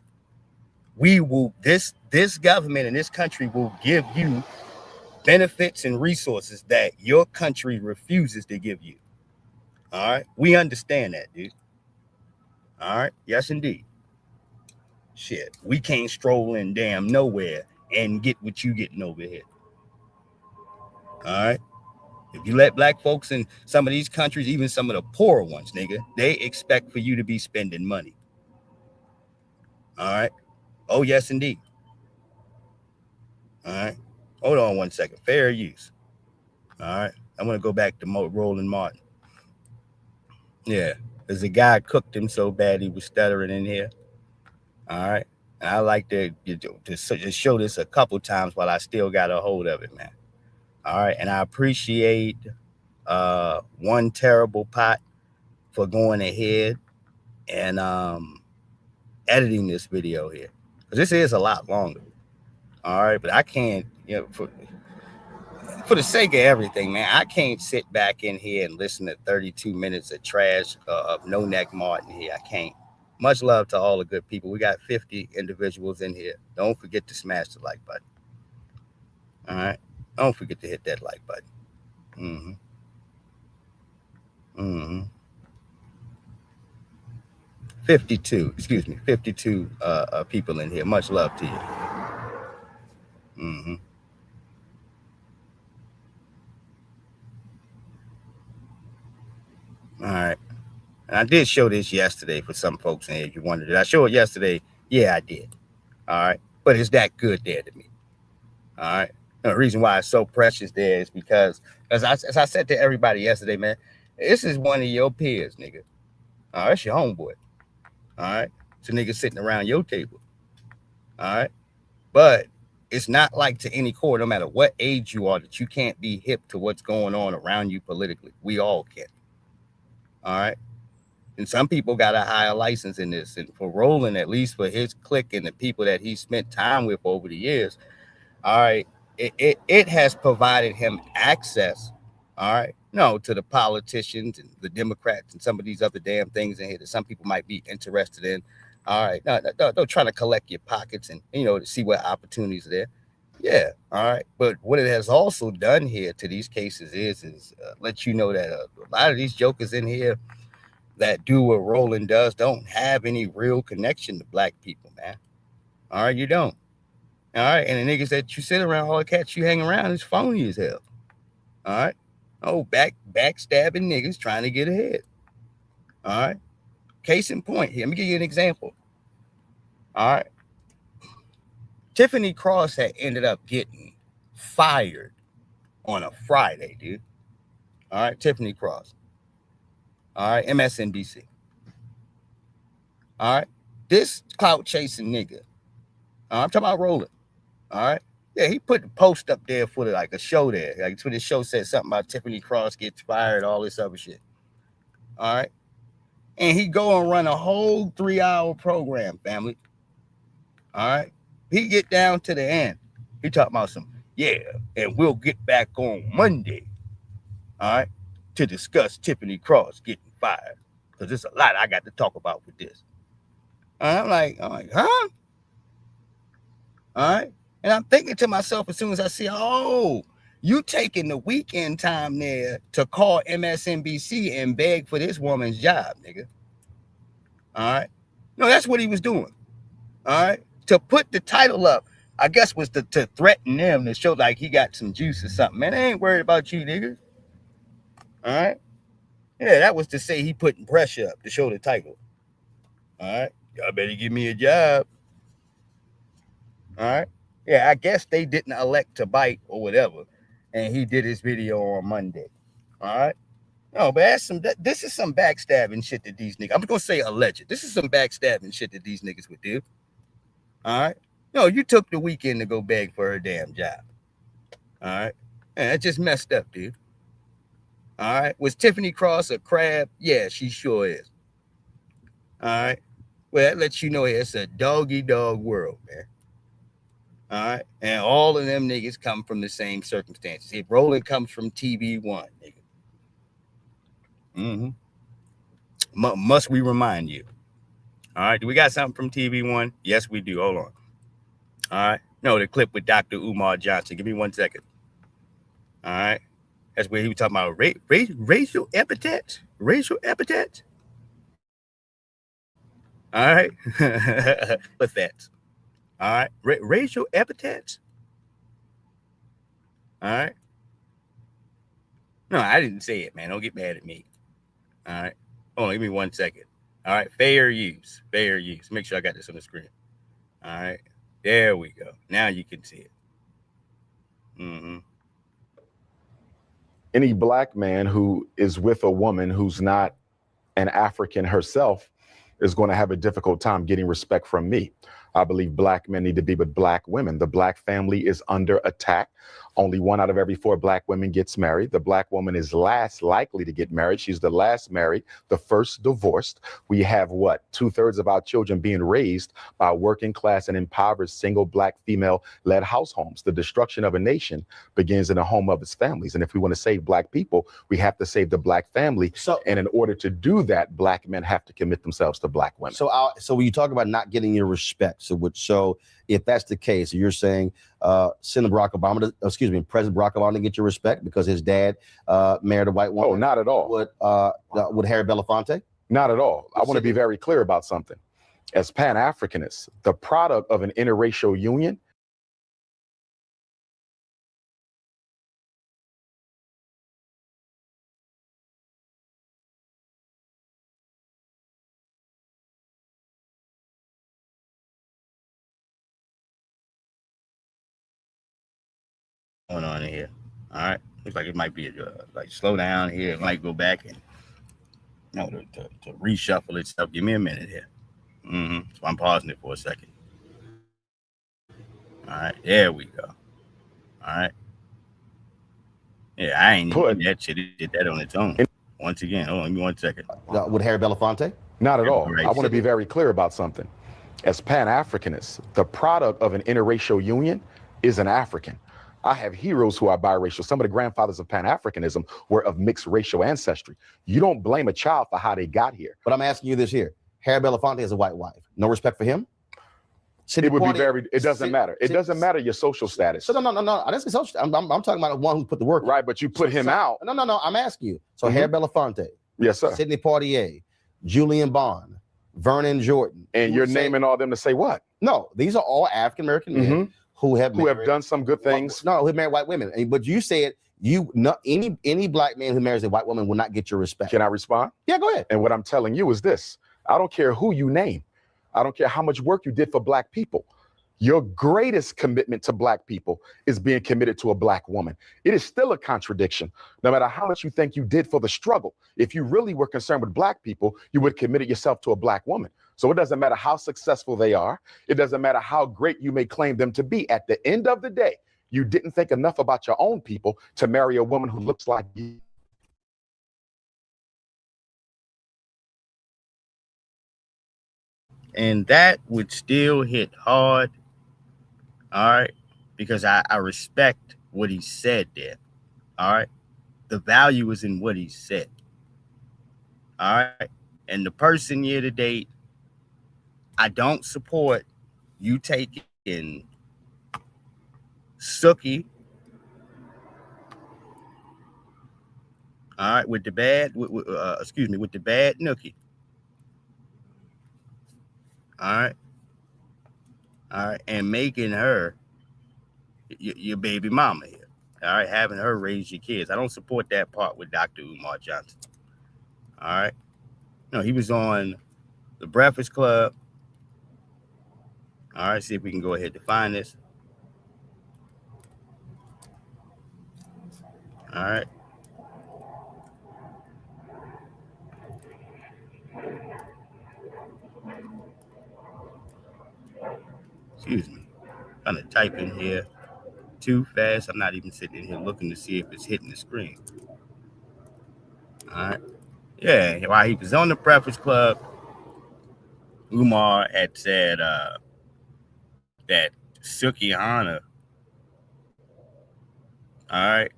We will, this government in this country will give you benefits and resources that your country refuses to give you. All right. We understand that, dude. All right. Yes, indeed. Shit. We can't stroll in damn nowhere and get what you getting over here. All right. If you let black folks in some of these countries, even some of the poorer ones, nigga, they expect for you to be spending money. All right. Oh, yes, indeed. All right. Hold on one second. Fair use. All right. I'm going to go back to Roland Martin. Yeah. There's a guy cooked him so bad he was stuttering in here. All right. And I like to just show this a couple times while I still got a hold of it, man. All right. And I appreciate One Terrible Pot for going ahead and editing this video here. Because this is a lot longer. All right. But I can't, for the sake of everything, man, I can't sit back in here and listen to 32 minutes of trash of No Neck Martin here. I can't. Much love to all the good people. We got 50 individuals in here. Don't forget to smash the like button. All right. Don't forget to hit that like button. 52 people in here. Much love to you. All right. And I did show this yesterday for some folks. And if you wondered, did I show it yesterday? Yeah, I did. All right. But it's that good there to me. All right. The reason why it's so precious there is because, as I said to everybody yesterday, man, this is one of your peers, nigga. All right, that's your homeboy. All right. It's a nigga sitting around your table. All right. But it's not like to any core, no matter what age you are, that you can't be hip to what's going on around you politically. We all can. All right. And some people got a higher license in this. And for Roland, at least for his clique and the people that he spent time with over the years, all right, it has provided him access, all right, no, to the politicians and the Democrats and some of these other damn things in here that some people might be interested in. All right, no, don't try to collect your pockets and, to see what opportunities are there. Yeah, all right. But what it has also done here to these cases is let you know that a lot of these jokers in here that do what Roland does don't have any real connection to black people, man. All right, you don't. All right, and the niggas that you sit around, all the cats you hang around is phony as hell. All right, backstabbing niggas trying to get ahead. All right, case in point here. Let me give you an example. All right, Tiffany Cross had ended up getting fired on a Friday, dude. All right, Tiffany Cross. All right, MSNBC. All right, this clout chasing nigga. I'm talking about Roland. All right. Yeah, he put the post up there for like a show there. Like for the show said something about Tiffany Cross gets fired, all this other shit. All right. And he go and run a whole 3-hour program, family. All right. He get down to the end. He talking about and we'll get back on Monday. All right. To discuss Tiffany Cross getting fired. Because there's a lot I got to talk about with this. I'm like, huh? All right. And I'm thinking to myself as soon as I see, you taking the weekend time there to call MSNBC and beg for this woman's job, nigga. All right. No, that's what he was doing. All right. To put the title up, I guess was to threaten them to show like he got some juice or something. Man, I ain't worried about you, nigga. All right. Yeah, that was to say he putting pressure up to show the title. All right. Y'all better give me a job. All right. Yeah, I guess they didn't elect to bite or whatever. And he did his video on Monday. All right. No, but this is some backstabbing shit that these niggas, I'm gonna say alleged. This is some backstabbing shit that these niggas would do. All right. No, you took the weekend to go beg for her damn job. All right. And that just messed up, dude. All right. Was Tiffany Cross a crab? Yeah, she sure is. All right. Well, that lets you know it's a doggy dog world, man. All right. And all of them niggas come from the same circumstances. If Roland comes from TV1, nigga. Must we remind you? All right. Do we got something from TV1? Yes, we do. Hold on. All right. No, the clip with Dr. Umar Johnson. Give me 1 second. All right. That's where he was talking about racial epithets. Racial epithets. All right. What's that? All right. Racial epithets. All right. No, I didn't say it, man. Don't get mad at me. All right. Hold on. Give me 1 second. All right. Fair use. Fair use. Make sure I got this on the screen. All right. There we go. Now you can see it. Any black man who is with a woman who's not an African herself is going to have a difficult time getting respect from me. I believe black men need to be with black women. The black family is under attack. Only 1 out of every 4 black women gets married. The black woman is last likely to get married. She's the last married, the first divorced. We have 2/3 of our children being raised by working class and impoverished single black female-led house homes. The destruction of a nation begins in the home of its families. And if we want to save black people, we have to save the black family. And in order to do that, black men have to commit themselves to black women. So when you talk about not getting your respect, so if that's the case, you're saying President Barack Obama to get your respect because his dad married a white woman? Oh, not at all. Would Harry Belafonte? Not at all. I want to be very clear about something. As Pan-Africanists, the product of an interracial union on in here. All right. Looks like it might be like slow down here. It might go back and to reshuffle itself. Give me a minute here. So I'm pausing it for a second. All right, there we go. All right. Yeah, I ain't even that shit. It did that on its own. Once again, hold on, give me 1 second. With Harry Belafonte? Not at all. I want to be very clear about something. As Pan-Africanists, the product of an interracial union is an African. I have heroes who are biracial. Some of the grandfathers of Pan-Africanism were of mixed racial ancestry. You don't blame a child for how they got here. But I'm asking you this here. Harry Belafonte has a white wife. No respect for him? It would be very, it doesn't matter. It doesn't matter your social status. So no. I didn't say social. I'm talking about the one who put the work. Right, but you put him out. No. I'm asking you. So Harry Belafonte. Yes, sir. Sidney Poitier, Julian Bond, Vernon Jordan. And you're naming all them to say what? No, these are all African American men who have done some good things. No, who married white women. But you said any black man who marries a white woman will not get your respect. Can I respond? Yeah, go ahead. And what I'm telling you is this. I don't care who you name. I don't care how much work you did for black people. Your greatest commitment to black people is being committed to a black woman. It is still a contradiction. No matter how much you think you did for the struggle, if you really were concerned with black people, you would have committed yourself to a black woman. So it doesn't matter how successful they are. It doesn't matter how great you may claim them to be. At the end of the day, you didn't think enough about your own people to marry a woman who looks like you. And that would still hit hard. All right. Because I respect what he said there. All right. The value is in what he said. All right. And the person year to date, I don't support you taking Sookie. All right. With the bad Nookie. All right, and making her your baby mama here. All right, having her raise your kids. I don't support that part with Dr. Umar Johnson. All right. No, he was on the Breakfast Club. All right, see if we can go ahead to find this. All right. Excuse me. I'm trying to type in here too fast. I'm not even sitting in here looking to see if it's hitting the screen. All right. Yeah, while he was on the Breakfast Club, Umar had said that Sookie Hana, all right,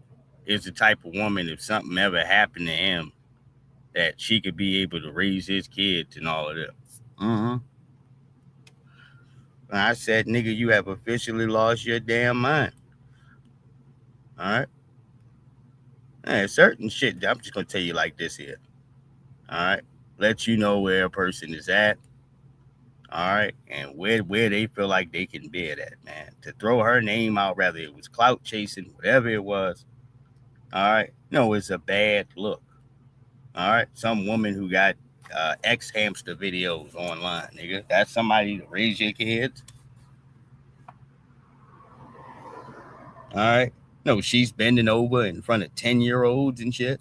is the type of woman, if something ever happened to him, that she could be able to raise his kids and all of that. And I said, nigga, you have officially lost your damn mind. All right. And certain shit, I'm just going to tell you like this here. All right. Let you know where a person is at. All right. And where they feel like they can be at, man. To throw her name out, rather it was clout chasing, whatever it was. All right. No, it's a bad look. All right. Some woman who got ex-hamster videos online, nigga. That's somebody to raise your kids. All right. No, she's bending over in front of 10-year-olds and shit.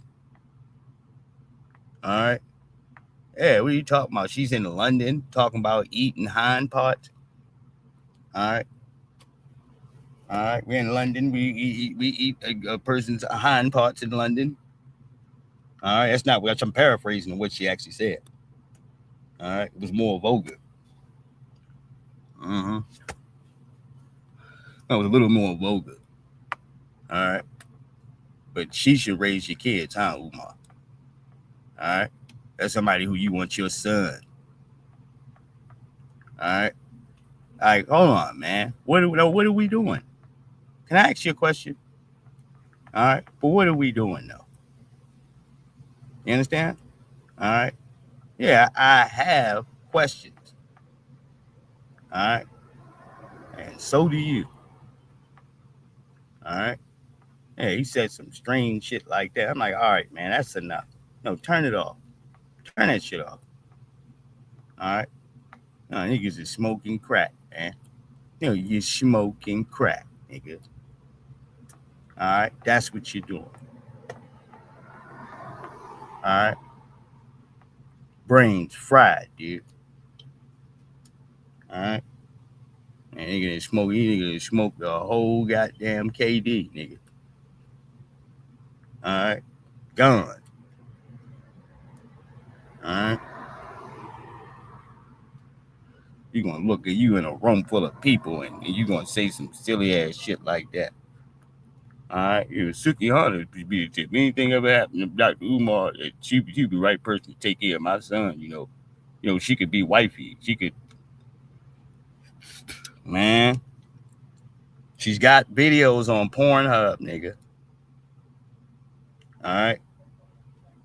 All right. Yeah, what are you talking about? She's in London talking about eating hind parts. All right. All right. We're in London. We eat a person's hind parts in London. All right. That's I'm paraphrasing what she actually said. All right. It was more vulgar. It was a little more vulgar. All right. But she should raise your kids, huh, Umar? All right. That's somebody who you want your son. All right. All right. Hold on, man. What are we doing? Can I ask you a question? All right. But what are we doing, though? You understand? All right. Yeah, I have questions. All right. And so do you. All right. Yeah, he said some strange shit like that. I'm like, all right, man, that's enough. No, turn it off. Turn that shit off. All right. No, niggas is smoking crack, man. You know, you're smoking crack, nigga. All right, that's what you're doing. All right, brains fried, dude. All right, and you gonna smoke the whole goddamn KD, nigga. All right, gone. All right, you gonna look at you in a room full of people, and you gonna say some silly ass shit like that. All right, Suki Hunter, if anything ever happened to Dr. Umar, she'd be the right person to take care of my son. You know, she could be wifey. She could, man. She's got videos on Pornhub, nigga. All right,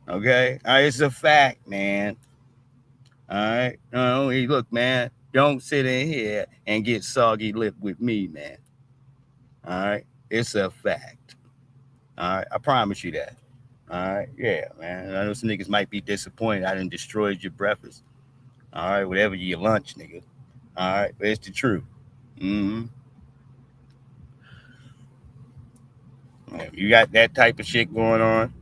okay, all right, it's a fact, man. All right, no, hey, look, man, don't sit in here and get soggy lip with me, man. All right, it's a fact. All right, I promise you that. All right, yeah, man. I know some niggas might be disappointed I done destroyed your breakfast. All right, whatever your lunch, nigga. All right, but it's the truth. Mm-hmm. You got that type of shit going on.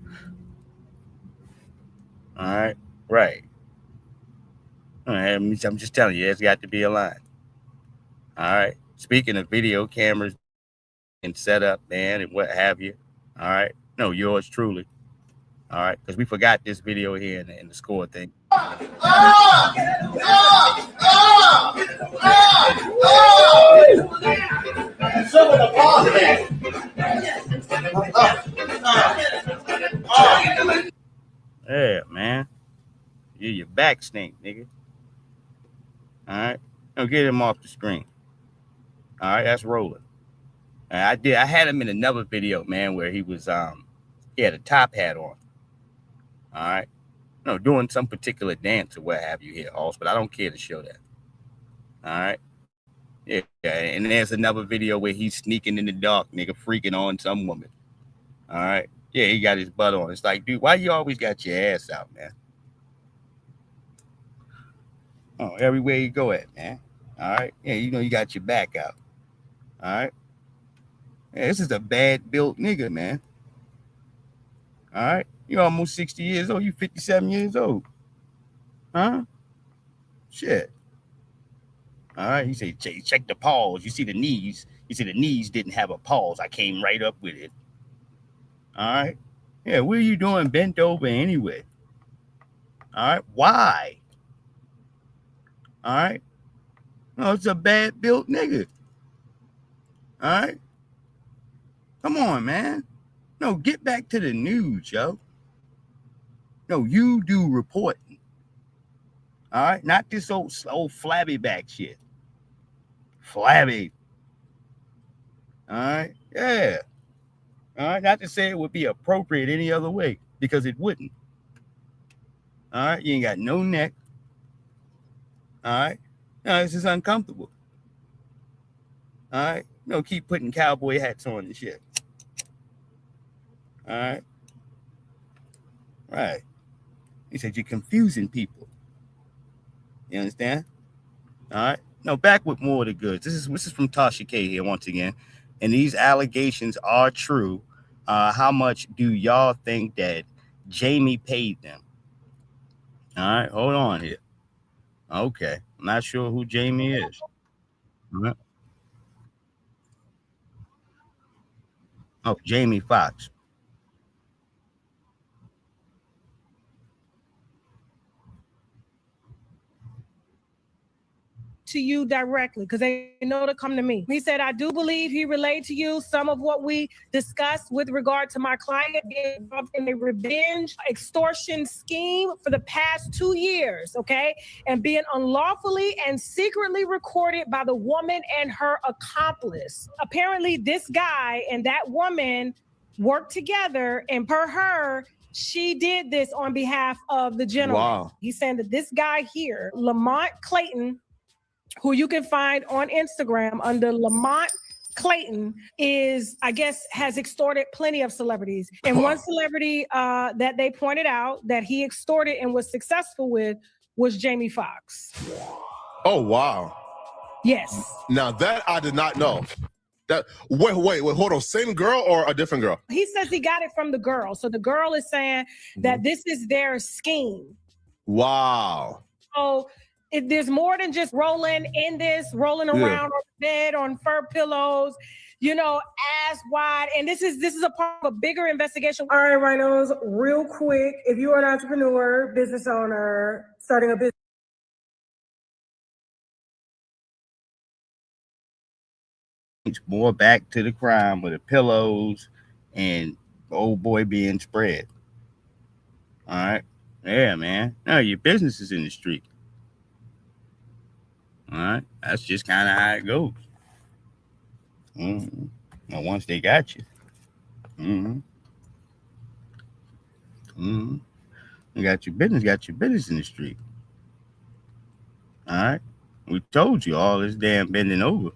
All right, right. All right, I'm just telling you, there's got to be a line. All right. Speaking of video cameras and setup, man, and what have you. All right. No, yours truly. All right, because we forgot this video here in the score thing. Yeah, man. Your back stink, nigga. All right. Now get him off the screen. All right, that's rolling. I had him in another video, man, where he was he had a top hat on. All right. No, doing some particular dance or what have you here, Hoss, but I don't care to show that. All right. Yeah, and there's another video where he's sneaking in the dark, nigga, freaking on some woman. All right. Yeah, he got his butt on. It's like, dude, why you always got your ass out, man? Oh, everywhere you go at, man. All right. Yeah, you know you got your back out. All right. Yeah, this is a bad built nigga, man. All right. You're almost 60 years old. You 57 years old. Huh? Shit. All right. He said, check the pause. You see the knees. You see the knees didn't have a pause. I came right up with it. All right. Yeah, what are you doing bent over anyway? All right. Why? All right. No, it's a bad built nigga. All right. Come on, man. No, get back to the news, yo. No, you do reporting. All right. Not this old flabby back shit. Flabby. All right. Yeah. All right. Not to say it would be appropriate any other way, because it wouldn't. All right. You ain't got no neck. All right. No, this is uncomfortable. All right. No, keep putting cowboy hats on and shit. All right. Right. He said you're confusing people. You understand? All right. No, back with more of the goods. This is from Tasha K here once again. And these allegations are true. How much do y'all think that Jamie paid them? All right. Hold on here. Okay. I'm not sure who Jamie is. All right. Oh, Jamie Foxx. To you directly, because they know to come to me. He said, I do believe he relayed to you some of what we discussed with regard to my client being involved in a revenge extortion scheme for the past 2 years, okay? And being unlawfully and secretly recorded by the woman and her accomplice. Apparently, this guy and that woman worked together, and per her, she did this on behalf of the gentleman. Wow. He's saying that this guy here, Lamont Clayton, who you can find on Instagram under Lamont Clayton, is, I guess, has extorted plenty of celebrities. And one celebrity that they pointed out that he extorted and was successful with was Jamie Foxx. Oh, wow. Yes. Now that I did not know. Wait, hold on. Same girl or a different girl? He says he got it from the girl. So the girl is saying that this is their scheme. Wow. So there's more than just rolling around on the bed on fur pillows, you know, ass wide. And this is a part of a bigger investigation. All right, Rhinos, real quick, if you are an entrepreneur, business owner, starting a business. More back to the crime with the pillows and old boy being spread. All right. Yeah, man. No, your business is in the street. All right. That's just kind of how it goes. Mm-hmm. Now, once they got you, you got your business in the street. All right. We told you all this damn bending over.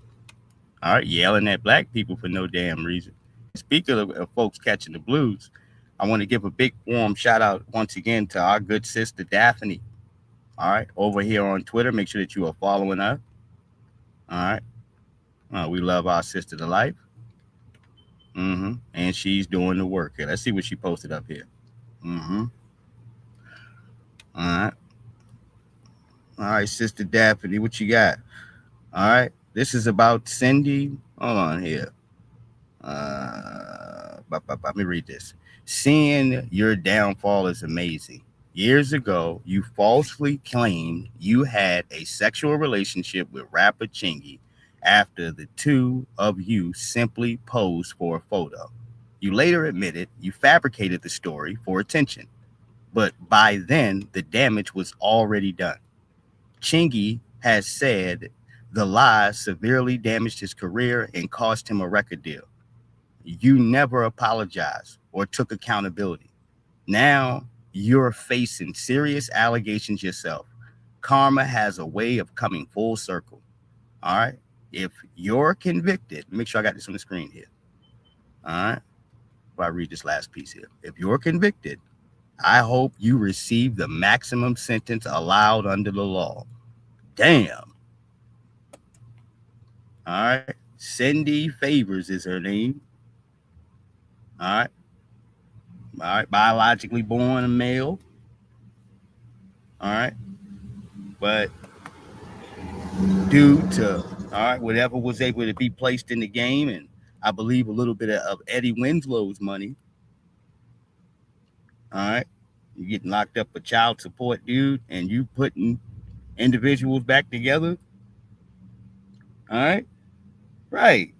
All right. Yelling at black people for no damn reason. Speaking of folks catching the blues, I want to give a big warm shout out once again to our good sister Daphne. All right, over here on Twitter. Make sure that you are following her. All right, we love our sister to life. And she's doing the work here. Let's see what she posted up here. All right, sister Daphne, what you got? All right, this is about Cindy. Hold on here. Let me read this. Seeing your downfall is amazing. Years ago, you falsely claimed you had a sexual relationship with rapper Chingy after the two of you simply posed for a photo. You later admitted you fabricated the story for attention, but by then, the damage was already done. Chingy has said the lie severely damaged his career and cost him a record deal. You never apologized or took accountability. Now you're facing serious allegations yourself. Karma has a way of coming full circle. All right. If you're convicted, make sure I got this on the screen here. All right. If I read this last piece here. If you're convicted, I hope you receive the maximum sentence allowed under the law. Damn. All right. Cindy Favors is her name. All right. Biologically born a male. All right. But due to, whatever was able to be placed in the game, and I believe a little bit of Eddie Winslow's money. All right. You getting locked up for child support, dude, and you putting individuals back together. All right. Right.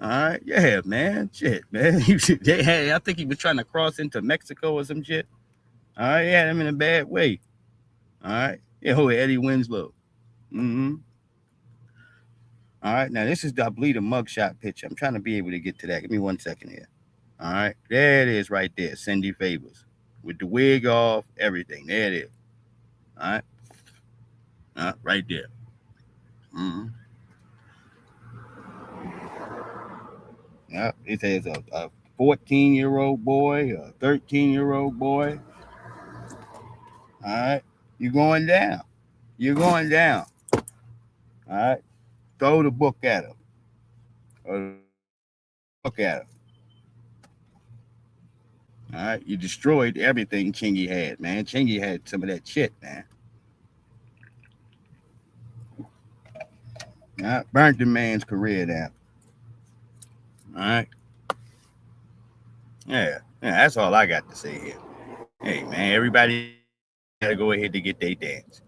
All right. Yeah, man. Shit, man. I think he was trying to cross into Mexico or some shit. All right. Yeah, him in a bad way. All right. Yeah, Eddie Winslow. All right. Now, this is, I believe, a mugshot picture. I'm trying to be able to get to that. Give me 1 second here. All right. There it is right there. Cindy Favors. With the wig off, everything. There it is. All right. Right there. Yeah, it says a 14-year-old boy, a 13-year-old boy. All right. You're going down. You're going down. All right. Throw the book at him. Look at him. All right. You destroyed everything Chingy had, man. Chingy had some of that shit, man. All right. Burnt the man's career down. All right. Yeah. That's all I got to say here. Hey, man, everybody got to go ahead to get their dance.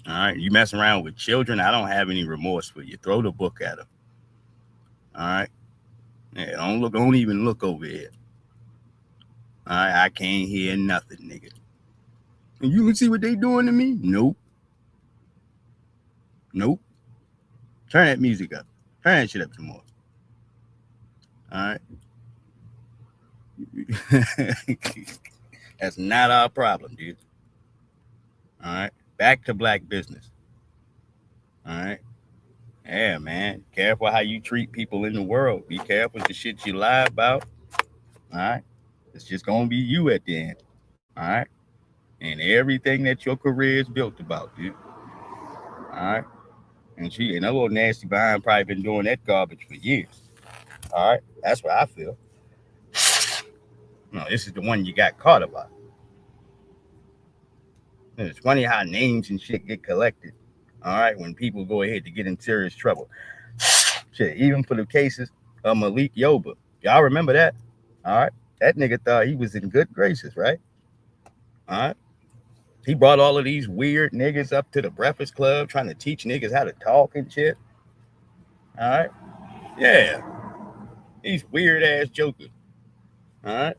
All right. You messing around with children, I don't have any remorse for you. Throw the book at them. All right. Yeah, don't even look over here. All right. I can't hear nothing, nigga. And you can see what they doing to me? Nope. Turn that music up. Turn that shit up some more. All right. That's not our problem, dude. All right. Back to black business. All right. Yeah, man. Careful how you treat people in the world. Be careful with the shit you lie about. All right. It's just going to be you at the end. All right. And everything that your career is built about, dude. All right. And that little nasty behind probably been doing that garbage for years. All right, that's what I feel. No, this is the one you got caught about. And it's funny how names and shit get collected. All right, when people go ahead to get in serious trouble. Shit, even for the cases of Malik Yoba. Y'all remember that? All right, that nigga thought he was in good graces, right? All right. He brought all of these weird niggas up to the Breakfast Club trying to teach niggas how to talk and shit. All right. Yeah. These weird ass jokers. All right.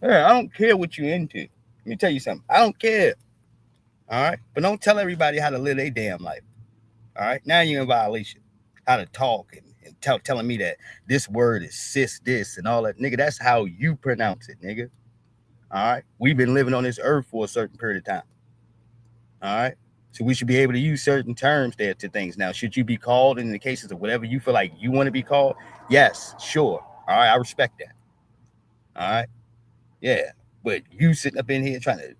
Yeah, I don't care what you into. Let me tell you something. I don't care. All right. But don't tell everybody how to live their damn life. All right. Now you're in violation. How to talk and telling me that this word is sis this and all that. Nigga, that's how you pronounce it, nigga. All right. We've been living on this earth for a certain period of time. All right. So we should be able to use certain terms there to things. Now, should you be called in the cases of whatever you feel like you want to be called? Yes, sure. All right. I respect that. All right. Yeah. But you sitting up in here trying to,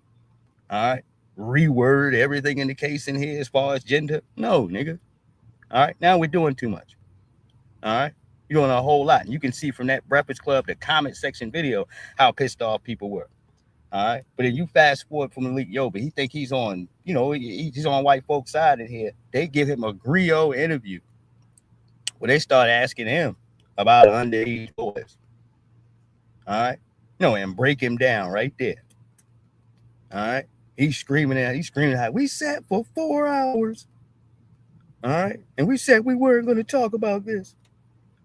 all right, reword everything in the case in here as far as gender? No, nigga. All right. Now we're doing too much. All right. You're doing a whole lot. And you can see from that Breakfast Club, the comment section video, how pissed off people were. All right. But if you fast forward from Malik Yoba, he think he's on, he's on white folks' side in here. They give him a griot interview where they start asking him about underage boys. All right. And break him down right there. All right. He's screaming out, we sat for 4 hours. All right. And we said we weren't going to talk about this.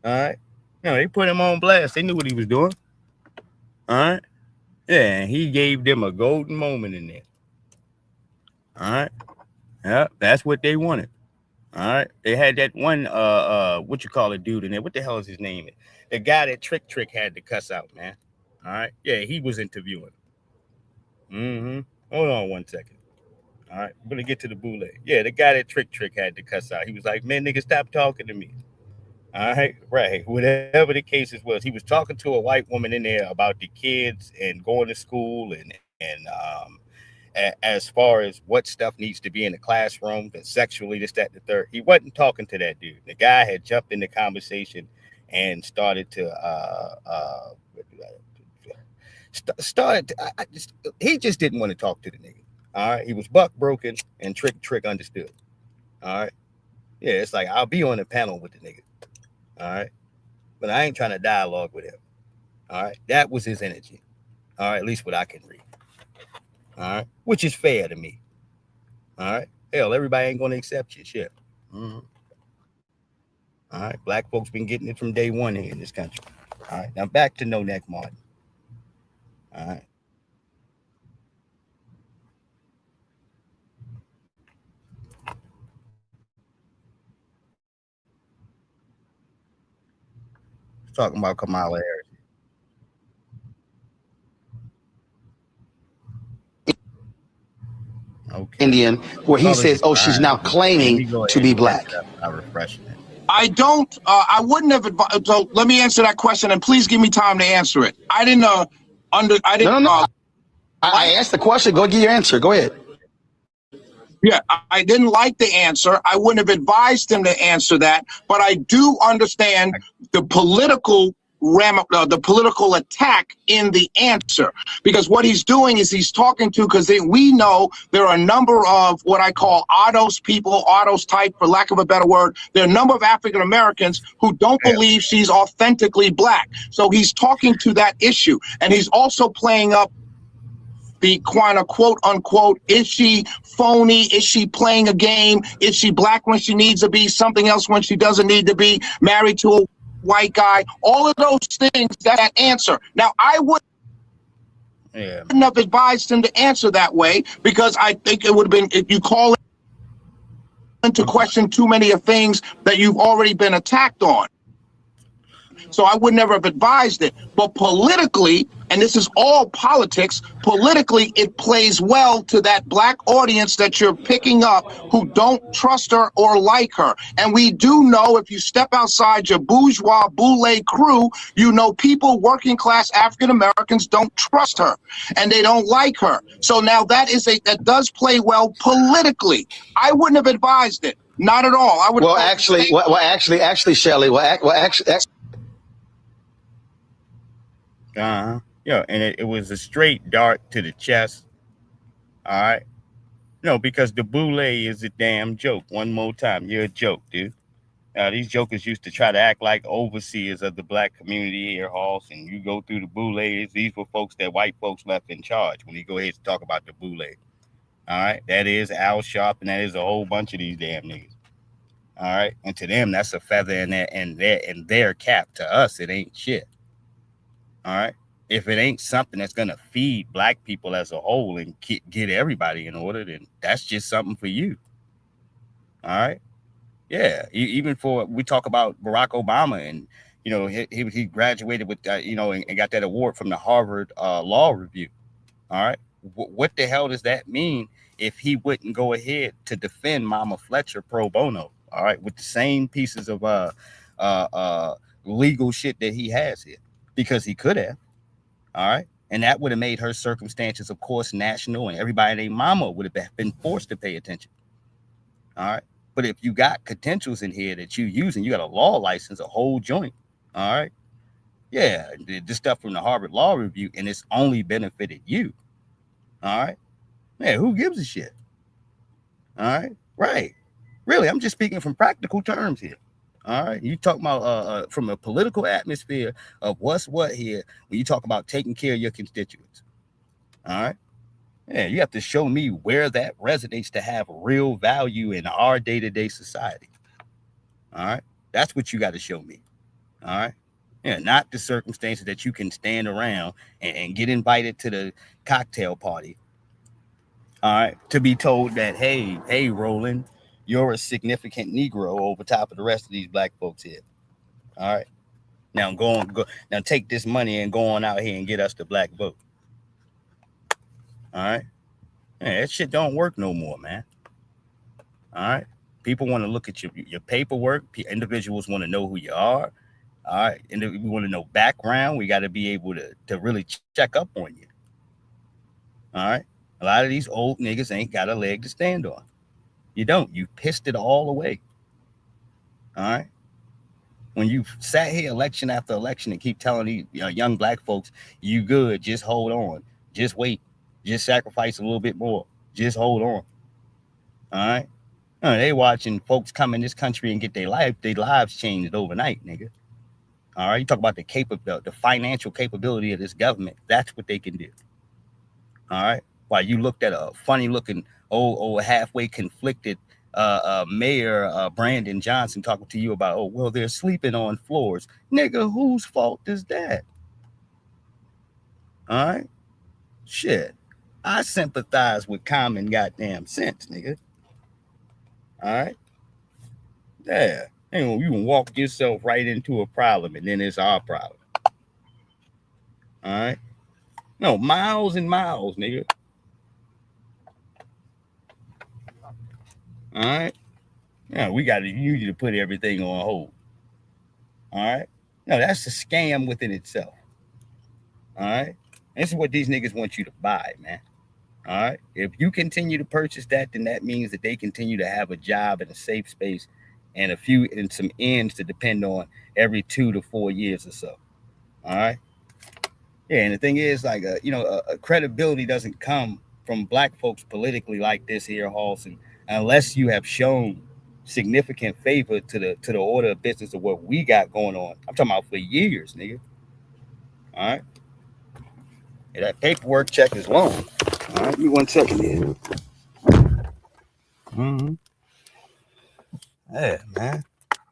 All right. They put him on blast. They knew what he was doing. All right. Yeah, and he gave them a golden moment in there. All right. Yeah, that's what they wanted. All right. They had that one dude in there. What the hell is his name? The guy that Trick had to cuss out, man. All right. Yeah, he was interviewing. Hold on 1 second. All right. I'm gonna get to the boule. Yeah, the guy that Trick had to cuss out. He was like, man, nigga, stop talking to me. All right, right. Whatever the cases was, he was talking to a white woman in there about the kids and going to school and as far as what stuff needs to be in the classroom, and sexually, this, that, and the third. He wasn't talking to that dude. The guy had jumped in the conversation and started to he just didn't want to talk to the nigga. All right, he was buck broken and Trick understood. All right, yeah, it's like I'll be on the panel with the nigga. All right. But I ain't trying to dialogue with him. All right. That was his energy. All right. At least what I can read. All right. Which is fair to me. All right. Hell, everybody ain't going to accept your shit. All right. Black folks been getting it from day one here in this country. All right. Now back to No Neck Martin. All right. Talking about Kamala Harris. Okay. Indian, where he says, "Oh, she's now claiming to be black." I'm refreshing it. I don't. I wouldn't have advised. So let me answer that question, and please give me time to answer it. I didn't. No. I asked the question. Go get your answer. Go ahead. Yeah, I didn't like the answer. I wouldn't have advised him to answer that, but I do understand the political the political attack in the answer, because what he's doing is he's talking to, because we know there are a number of what I call ADOS people, ADOS type, for lack of a better word. There are a number of African Americans who don't believe she's authentically black. So he's talking to that issue, and he's also playing up the kind of quote unquote, is she phony? Is she playing a game? Is she black when she needs to be, something else when she doesn't need to be, married to a white guy? All of those things, that answer. Now, I wouldn't have advised him to answer that way, because I think it would have been, if you call into question too many of things that you've already been attacked on. So I would never have advised it. But politically, and this is all politics, politically, it plays well to that black audience that you're picking up who don't trust her or like her. And we do know if you step outside your bourgeois boule crew, you know people, working class African Americans, don't trust her and they don't like her. So now that does play well politically. I wouldn't have advised it. Not at all. I would. Well, actually, Shelley. Yeah, and it was a straight dart to the chest. All right. No, because the boule is a damn joke. One more time, you're a joke, dude. These jokers used to try to act like overseers of the black community here, Hoss, and you go through the boules. These were folks that white folks left in charge when you go ahead and talk about the boule. All right. That is Al Sharp, and that is a whole bunch of these damn niggas. All right. And to them, that's a feather in their cap. To us, it ain't shit. All right. If it ain't something that's going to feed black people as a whole and get everybody in order, then that's just something for you. All right. Yeah. Even for, we talk about Barack Obama, and, you know, he graduated with, you know, and got that award from the Harvard Law Review. All right. What the hell does that mean if he wouldn't go ahead to defend Mama Fletcher pro bono? All right. With the same pieces of legal shit that he has here, because he could have. All right. And that would have made her circumstances, of course, national, and everybody named Mama would have been forced to pay attention. All right. But if you got potentials in here that you using, you got a law license, a whole joint. All right. Yeah. This stuff from the Harvard Law Review, and it's only benefited you. All right. Man, who gives a shit? All right. Right. Really, I'm just speaking from practical terms here. All right. You talk about from a political atmosphere of what's what here when you talk about taking care of your constituents. All right. Yeah, you have to show me where that resonates to have real value in our day-to-day society. All right. That's what you got to show me. All right. Yeah, not the circumstances that you can stand around and get invited to the cocktail party. All right. To be told that, hey, Roland, you're a significant Negro over top of the rest of these black folks here. All right. Now now take this money and go on out here and get us the black vote. All right. Yeah, that shit don't work no more, man. All right. People want to look at your paperwork. Individuals want to know who you are. All right. And we want to know background. We got to be able to really check up on you. All right. A lot of these old niggas ain't got a leg to stand on. You don't. You pissed it all away. All right. When you sat here election after election and keep telling these young black folks, you good, just hold on, just wait, just sacrifice a little bit more, just hold on. All right. They watching folks come in this country and get their lives changed overnight, nigga. All right. You talk about the financial capability of this government. That's what they can do. All right. While you looked at a funny looking old halfway conflicted Mayor Brandon Johnson talking to you about, they're sleeping on floors. Nigga, whose fault is that? All right. Shit. I sympathize with common goddamn sense, nigga. All right. Yeah. You can walk yourself right into a problem and then it's our problem. All right. No, miles and miles, nigga. All right. Yeah, we got to use you to put everything on hold. All right. No, that's a scam within itself. All right. This is what these niggas want you to buy, man. All right. If you continue to purchase that, then that means that they continue to have a job and a safe space and some ends to depend on every 2 to 4 years or so. All right. Yeah. And the thing is, credibility doesn't come from black folks politically like this here, Halston, unless you have shown significant favor to the order of business of what we got going on. I'm talking about for years, nigga. All right. Yeah, that paperwork check is long. All right. Give me 1 second here. Mm-hmm. Yeah, man.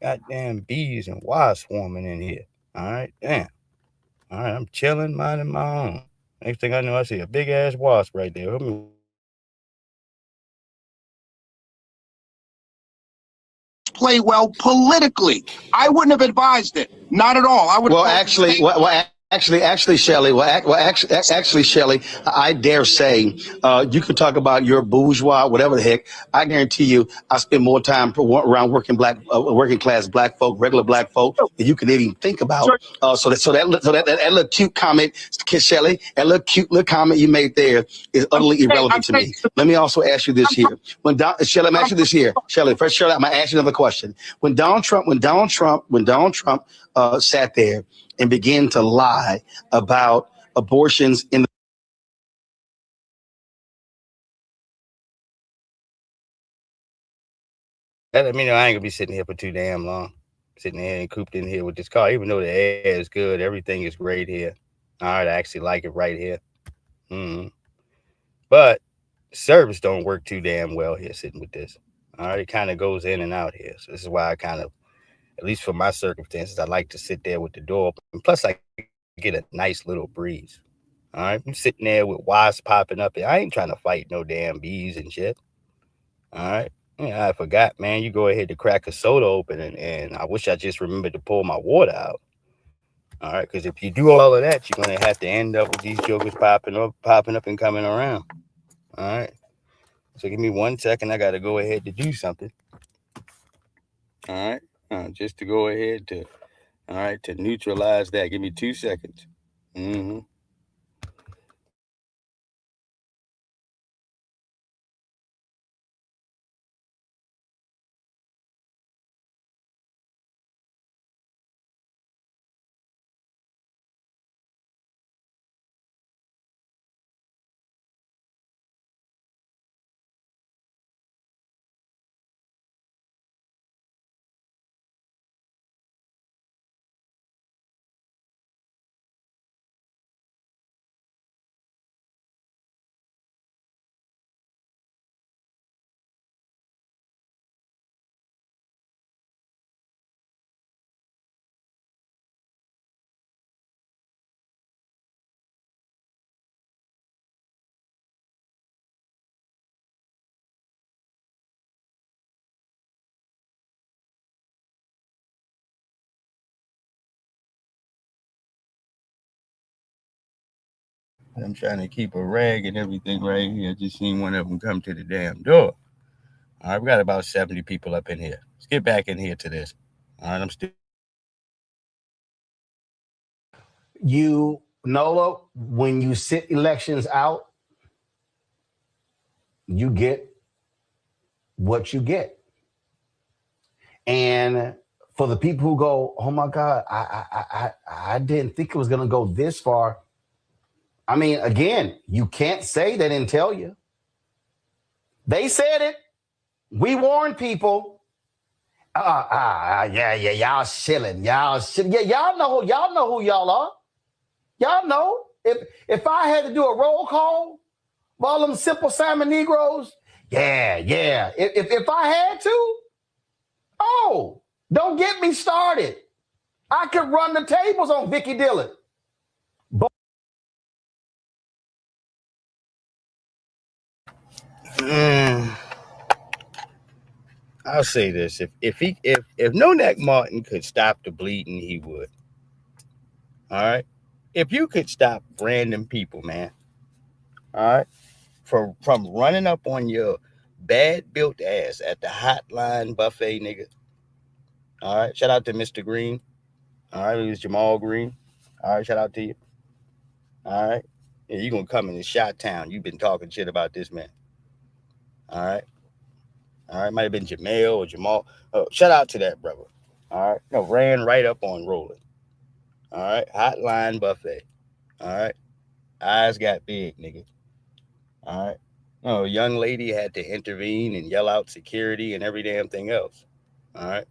Goddamn bees and wasps swarming in here. All right. Damn. All right. I'm chilling, minding my own. Next thing I know, I see a big ass wasp right there. play well politically. I wouldn't have advised it. Not at all. I would. Well, actually, actually, Shelley. Actually, Shelley, I dare say, you can talk about your bourgeois, whatever the heck. I guarantee you, I spend more time around working class black folk, regular black folk, than you can even think about. So that little cute comment, Shelley, that little cute little comment you made there is utterly irrelevant to me. Let me also ask you this here. Shelley, I'm asking you this here. Shelley, first, Shelley, I'm gonna ask you another question. When Donald Trump sat there and begin to lie about abortions in the Let me know I ain't gonna be sitting here for too damn long. Sitting here and cooped in here with this car. Even though the air is good, everything is great here. All right, I actually like it right here. But service don't work too damn well here sitting with this. All right, it kind of goes in and out here. So this is why I kind of, at least for my circumstances, I like to sit there with the door open. Plus, I get a nice little breeze. All right, I'm sitting there with wasps popping up. I ain't trying to fight no damn bees and shit. All right. Yeah, I forgot, man. You go ahead to crack a soda open, and I wish I just remembered to pour my water out. All right, because if you do all of that, you're gonna have to end up with these jokers popping up and coming around. All right. So give me 1 second. I gotta go ahead to do something. All right. Just to go ahead to, all right, to neutralize that. Give me 2 seconds. I'm trying to keep a rag and everything right here. I just seen one of them come to the damn door. All right, we got about 70 people up in here. Let's get back in here to this. All right, I'm still. you, Nola, when you sit elections out, you get what you get. And for the people who go, oh my God, I didn't think it was gonna go this far. I mean, again, you can't say they didn't tell you. They said it. We warned people. Yeah, y'all shilling. Yeah, y'all know who y'all are. Y'all know. If I had to do a roll call of all them Simple Simon Negroes, yeah. If I had to, don't get me started. I could run the tables on Vicky Dillon. I'll say this: if No Neck Martin could stop the bleeding, he would. All right. If you could stop random people, man. All right. From running up on your bad built ass at the Hotline Buffet, nigga. All right. Shout out to Mr. Green. All right. It was Jamal Green. All right. Shout out to you. All right. Yeah, you're going to come in Shot Town. You've been talking shit about this man. All right. All right. Might have been Jamel or Jamal. Oh, shout out to that brother. All right. No, ran right up on Rolling. All right. Hotline Buffet. All right. Eyes got big, nigga. All right. No, a young lady had to intervene and yell out security and every damn thing else. All right.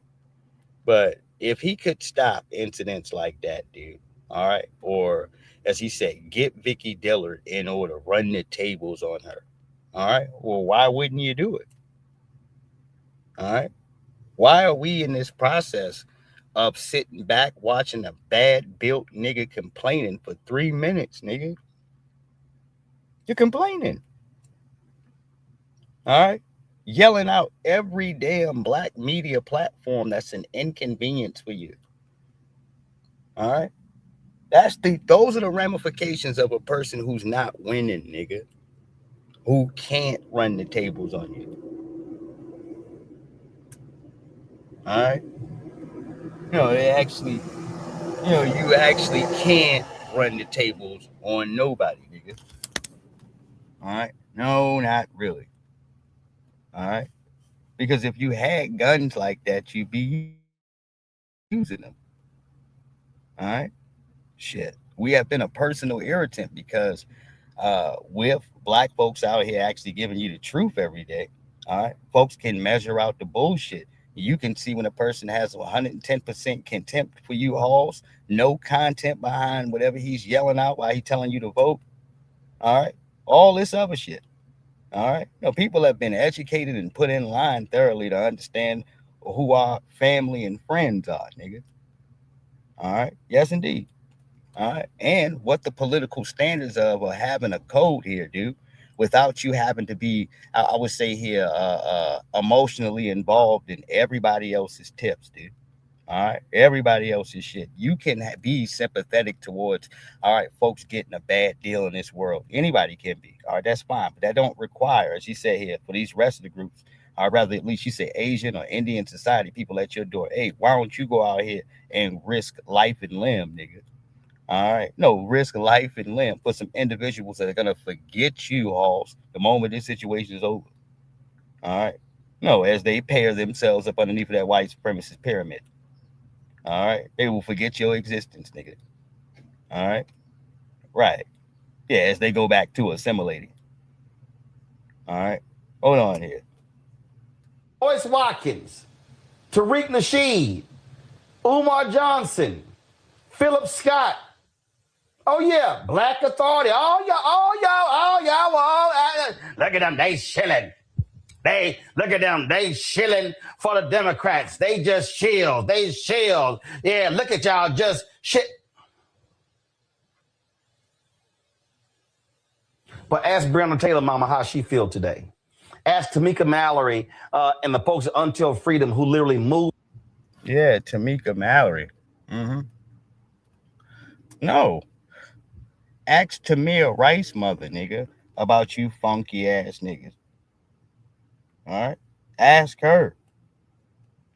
But if he could stop incidents like that, dude, all right, or as he said, get Vicky Dillard in order, run the tables on her. All right. Well, why wouldn't you do it? All right. Why are we in this process of sitting back watching a bad built nigga complaining for 3 minutes, nigga? You're complaining. All right. yelling out every damn black media platform that's an inconvenience for you. All right? Those are the ramifications of a person who's not winning, nigga. Who can't run the tables on you. All right? You actually can't run the tables on nobody, nigga. All right? No, not really. All right? Because if you had guns like that, you'd be using them. All right? Shit. We have been a personal irritant because with black folks out here actually giving you the truth every day, all right, folks can measure out the bullshit. You can see when a person has 110% contempt for you, Halls, no content behind whatever he's yelling out while he's telling you to vote. All right, all this other shit. All right, people have been educated and put in line thoroughly to understand who our family and friends are, nigga. All right, yes, indeed. All right. And what the political standards of having a code here, dude, without you having to be, I would say here, emotionally involved in everybody else's tips, dude. All right. Everybody else's shit. You can be sympathetic towards, all right, folks getting a bad deal in this world. Anybody can be. All right. That's fine. But that don't require, as you say here, for these rest of the groups, or rather, at least you say Asian or Indian society, people at your door. Hey, why don't you go out here and risk life and limb, nigga? All right. No, risk life and limb for some individuals that are going to forget you, Halls, the moment this situation is over. All right. No, as they pair themselves up underneath that white supremacist pyramid. All right. They will forget your existence, nigga. All right. Right. Yeah, as they go back to assimilating. All right. Hold on here. Joyce Watkins, Tariq Nasheed, Umar Johnson, Philip Scott. Oh yeah, Black Authority. All y'all. Look at them, they shilling. Look at them, they shilling for the Democrats. They just chill. They chill. Yeah, look at y'all, just shit. But ask Breonna Taylor mama how she feel today. Ask Tamika Mallory and the folks at Until Freedom who literally moved. Yeah, Tamika Mallory. Mm-hmm. No. Ask Tamir Rice mother, nigga, about you funky ass niggas. All right? Ask her.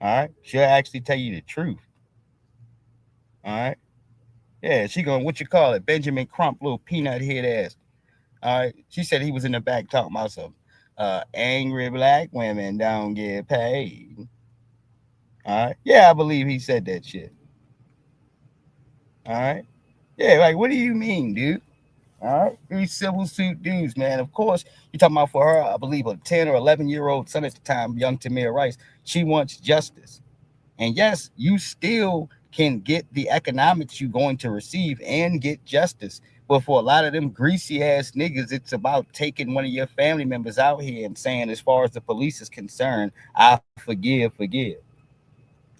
All right? She'll actually tell you the truth. All right? Yeah, she going, what you call it, Benjamin Crump, little peanut head ass. All right? She said he was in the back talking about some angry black women don't get paid. All right? Yeah, I believe he said that shit. All right? Yeah, like, what do you mean, dude? All right, these civil suit dudes, man. Of course, you're talking about for her, I believe, a 10 or 11-year-old son at the time, young Tamir Rice. She wants justice. And yes, you still can get the economics you're going to receive and get justice. But for a lot of them greasy ass niggas, it's about taking one of your family members out here and saying, as far as the police is concerned, I forgive.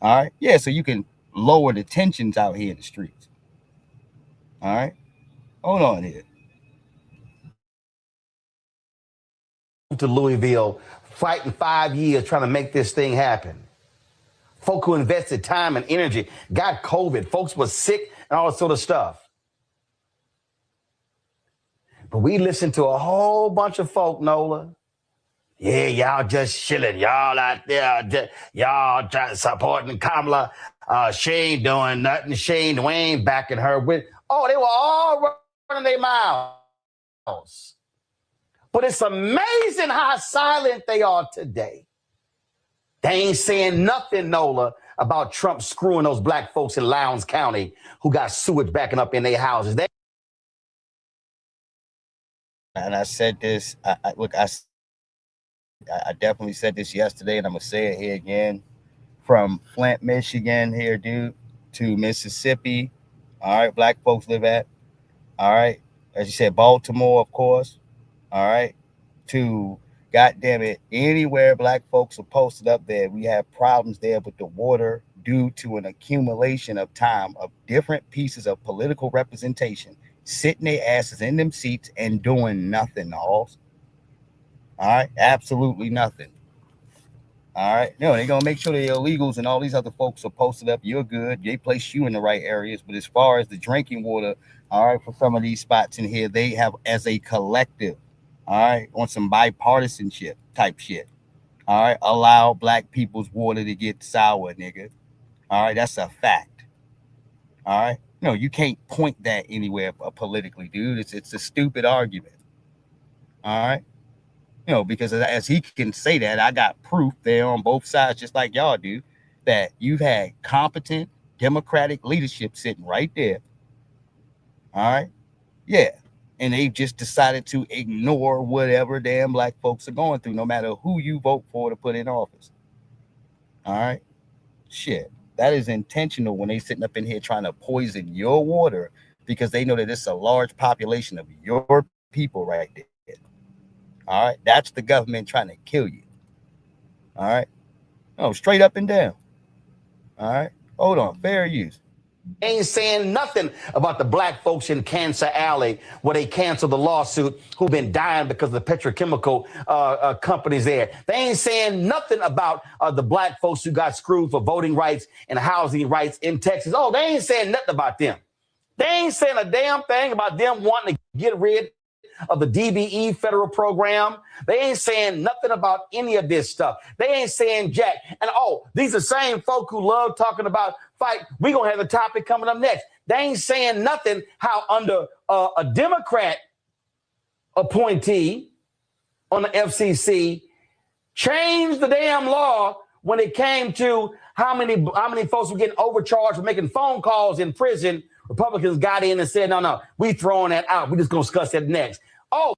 All right, yeah, so you can lower the tensions out here in the streets. All right, hold on here. To Louisville, fighting 5 years trying to make this thing happen. Folk who invested time and energy, got COVID, folks were sick and all that sort of stuff. But we listened to a whole bunch of folk, Nola. Yeah, y'all just chilling. Y'all out there, y'all supporting Kamala. She ain't doing nothing. Shane Dwayne backing her with. Oh, they were all running their mouths. But it's amazing how silent they are today. They ain't saying nothing, Nola, about Trump screwing those black folks in Lowndes County who got sewage backing up in their houses. And I said this, I definitely said this yesterday, and I'm going to say it here again. From Flint, Michigan here, dude, to Mississippi. All right, black folks live at. All right, as you said, Baltimore, of course. All right, to goddamn it, anywhere black folks are posted up there, we have problems there with the water due to an accumulation of time of different pieces of political representation sitting their asses in them seats and doing nothing, all right, absolutely nothing. All right. No, they're gonna make sure the illegals and all these other folks are posted up. You're good. They place you in the right areas. But as far as the drinking water, all right, for some of these spots in here, they have as a collective, all right, on some bipartisanship type shit. All right, allow black people's water to get sour, nigga. All right, that's a fact. All right. No, you can't point that anywhere politically, dude. It's a stupid argument. All right. Because as he can say that, I got proof there on both sides, just like y'all do, that you've had competent Democratic leadership sitting right there. All right. Yeah. And they just decided to ignore whatever damn black folks are going through, no matter who you vote for to put in office. All right. Shit. That is intentional when they sitting up in here trying to poison your water because they know that it's a large population of your people right there. All right. That's the government trying to kill you. All right. No, straight up and down. All right. Hold on. Fair use. Ain't saying nothing about the black folks in Cancer Alley where they canceled the lawsuit who've been dying because of the petrochemical companies there. They ain't saying nothing about the black folks who got screwed for voting rights and housing rights in Texas. Oh, they ain't saying nothing about them. They ain't saying a damn thing about them wanting to get rid of the DBE federal program. They ain't saying nothing about any of this stuff. They ain't saying jack. And these are the same folk who love talking about fight. We're going to have a topic coming up next. They ain't saying nothing how under a Democrat appointee on the FCC changed the damn law when it came to how many folks were getting overcharged for making phone calls in prison. Republicans got in and said, no, we throwing that out. We're just going to discuss that next. All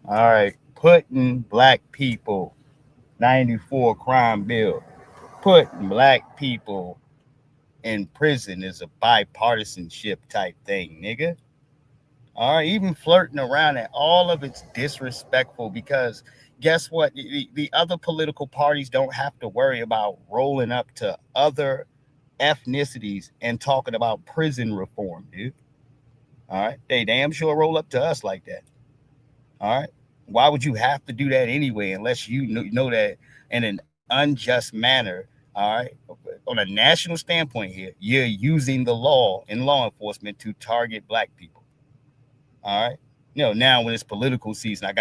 right. Putting black people, 94 crime bill, putting black people in prison is a bipartisanship type thing, nigga. All right. Even flirting around it, all of it's disrespectful because guess what? The other political parties don't have to worry about rolling up to other ethnicities and talking about prison reform, dude. All right. They damn sure roll up to us like that. All right. Why would you have to do that anyway, unless you know that in an unjust manner? All right. On a national standpoint here, you're using the law and law enforcement to target black people. All right. Now when it's political season, I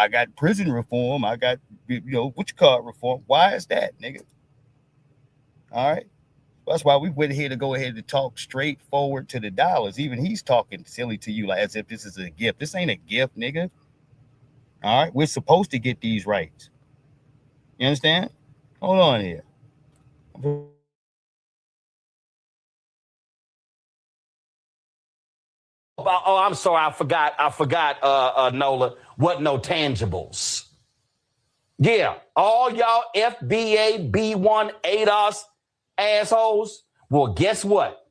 got prison reform. I got, what you call it reform. Why is that, nigga? All right. That's why we went here to go ahead and talk straight forward to the dollars. Even he's talking silly to you, like as if this is a gift. This ain't a gift, nigga. All right. We're supposed to get these rights. You understand? Hold on here. Oh, I'm sorry. I forgot, Nola. What no tangibles? Yeah. All y'all FBA, B1, ADOS assholes. Well, guess what?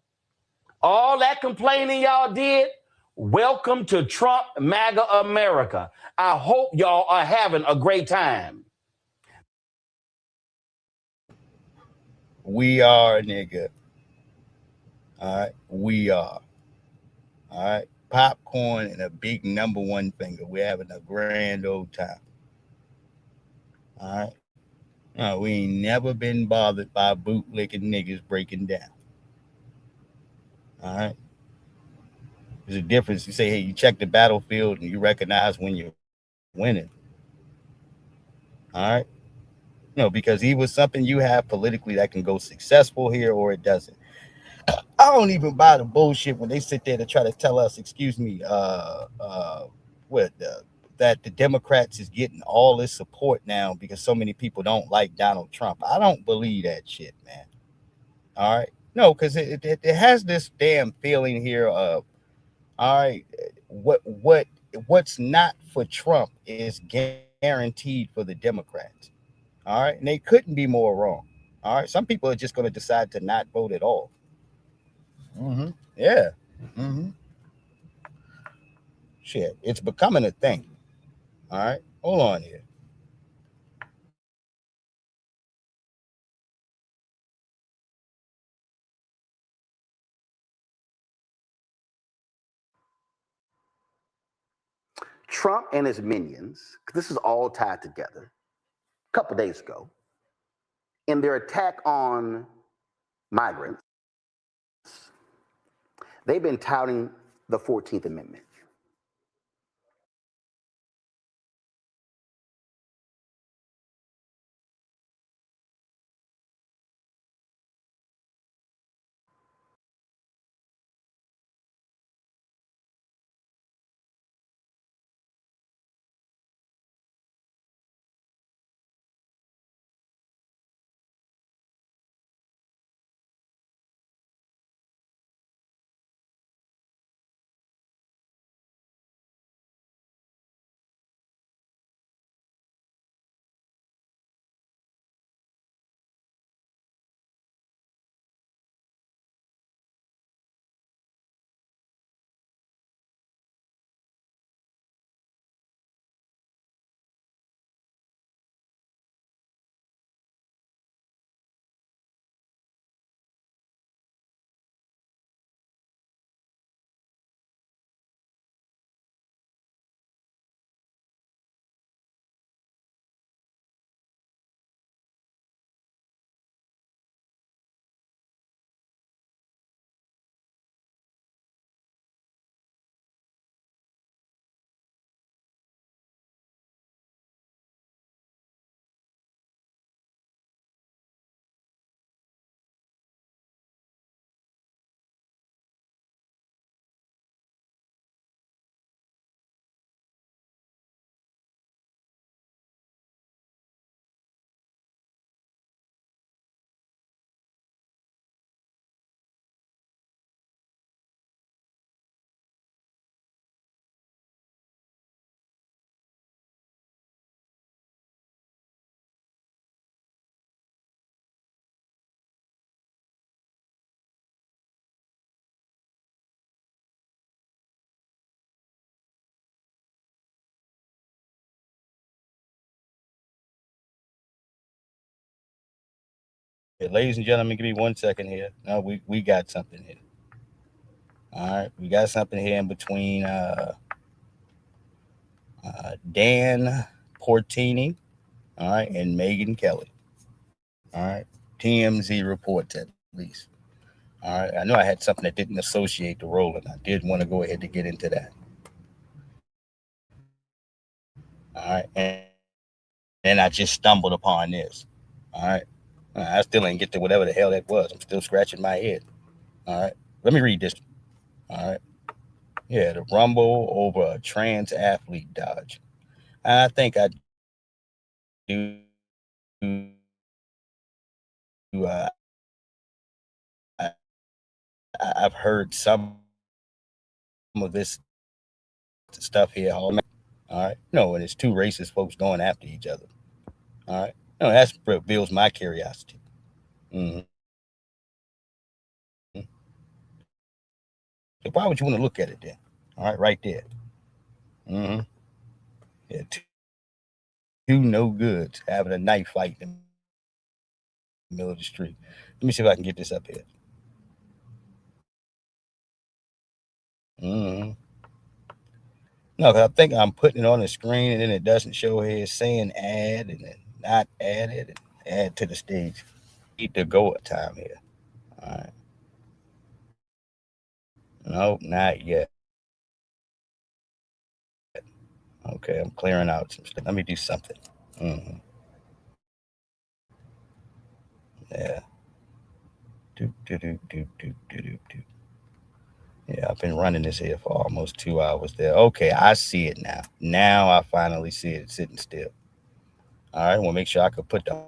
All that complaining y'all did, welcome to Trump MAGA America. I hope y'all are having a great time. We are, nigga. All right. We are. All right. Popcorn and a big number one finger. We're having a grand old time. All right. No, we ain't never been bothered by bootlicking niggas breaking down. All right. There's a difference. You say, hey, you check the battlefield and you recognize when you're winning. All right. Because either something you have politically that can go successful here or it doesn't. I don't even buy the bullshit when they sit there to try to tell us, that the Democrats is getting all this support now because so many people don't like Donald Trump. I don't believe that shit, man. All right. No, because it has this damn feeling here of, all right, what's not for Trump is guaranteed for the Democrats. All right. And they couldn't be more wrong. All right. Some people are just going to decide to not vote at all. Mm-hmm. Yeah. Mm-hmm. Shit. It's becoming a thing. All right. Hold on here. Trump and his minions, this is all tied together, a couple days ago, in their attack on migrants, they've been touting the 14th Amendment. Ladies and gentlemen, give me 1 second here. No, we got something here. All right, we got something here in between Dan Portini, all right, and Megan Kelly. All right, TMZ reports at least. All right, I know I had something that didn't associate the role, and I did want to go ahead to get into that. All right, and I just stumbled upon this. All right, I still ain't get to whatever the hell that was. I'm still scratching my head. All right, let me read this. All right, yeah, the rumble over a trans athlete dodge. I think I do. Uh, I, I've heard some of this stuff here. All right, no, and it's two racist folks going after each other. All right, no, that reveals my curiosity. Mm-hmm. So why would you want to look at it then? All right, right there. Mm-hmm. Yeah, two no goods having a knife fight in the middle of the street. Let me see if I can get this up here. Mm-hmm. No, 'cause I think I'm putting it on the screen and then it doesn't show here. It's saying add and then not added and add to the stage. Need to go at time here. All right. Nope, not yet. Okay, I'm clearing out some stuff. Let me do something. Mm-hmm. Yeah. Do, do, do, do, do, do, do, do. Yeah, I've been running this here for almost 2 hours there. Okay, I see it now. Now I finally see it sitting still. All right, I want to make sure I could put the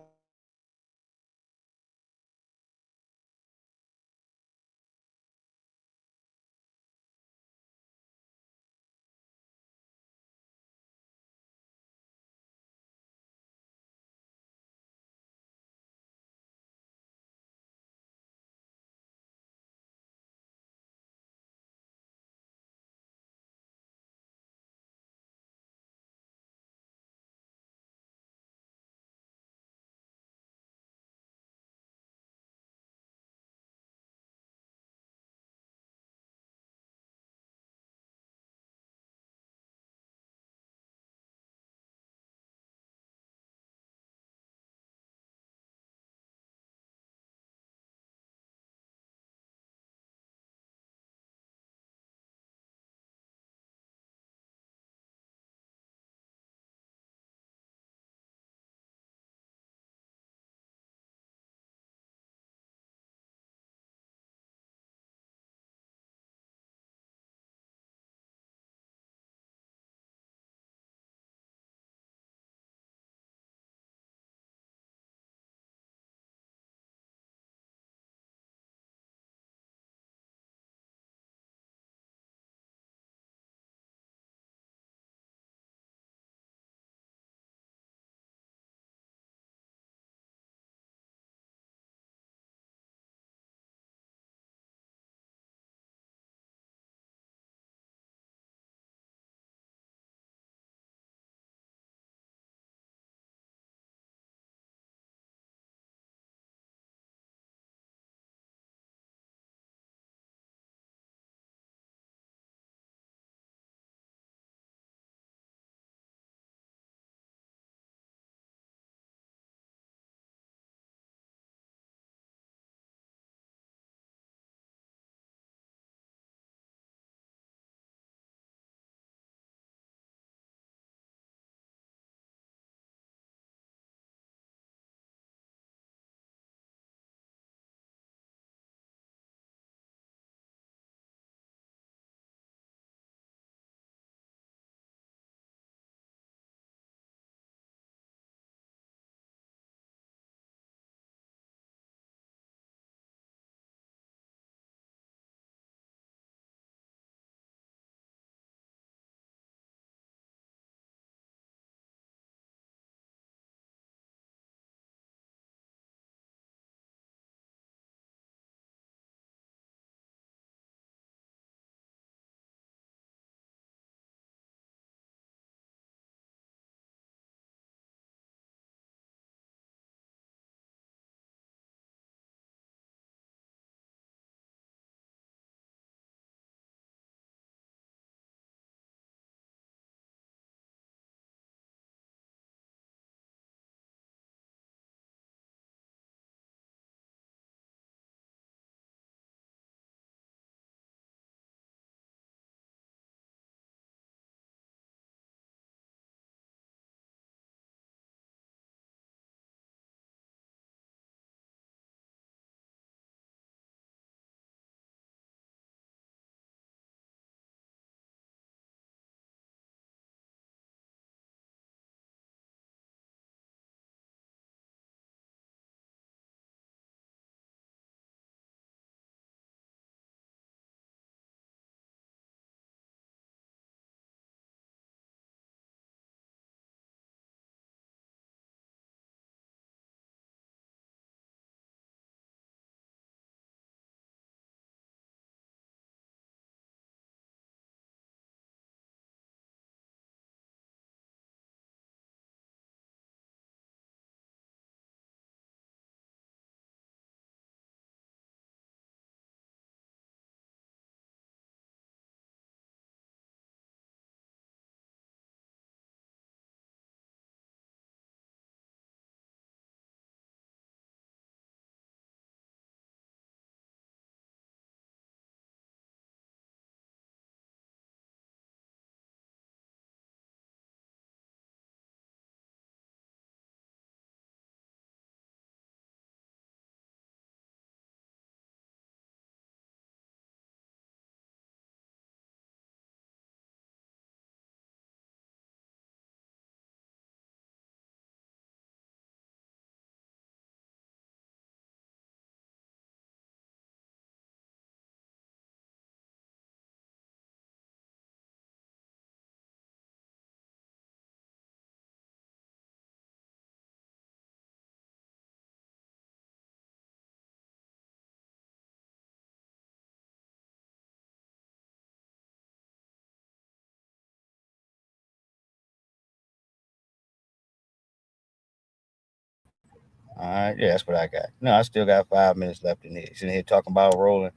All right, yeah, that's what I got. No, I still got 5 minutes left in here. Sitting here talking about rolling.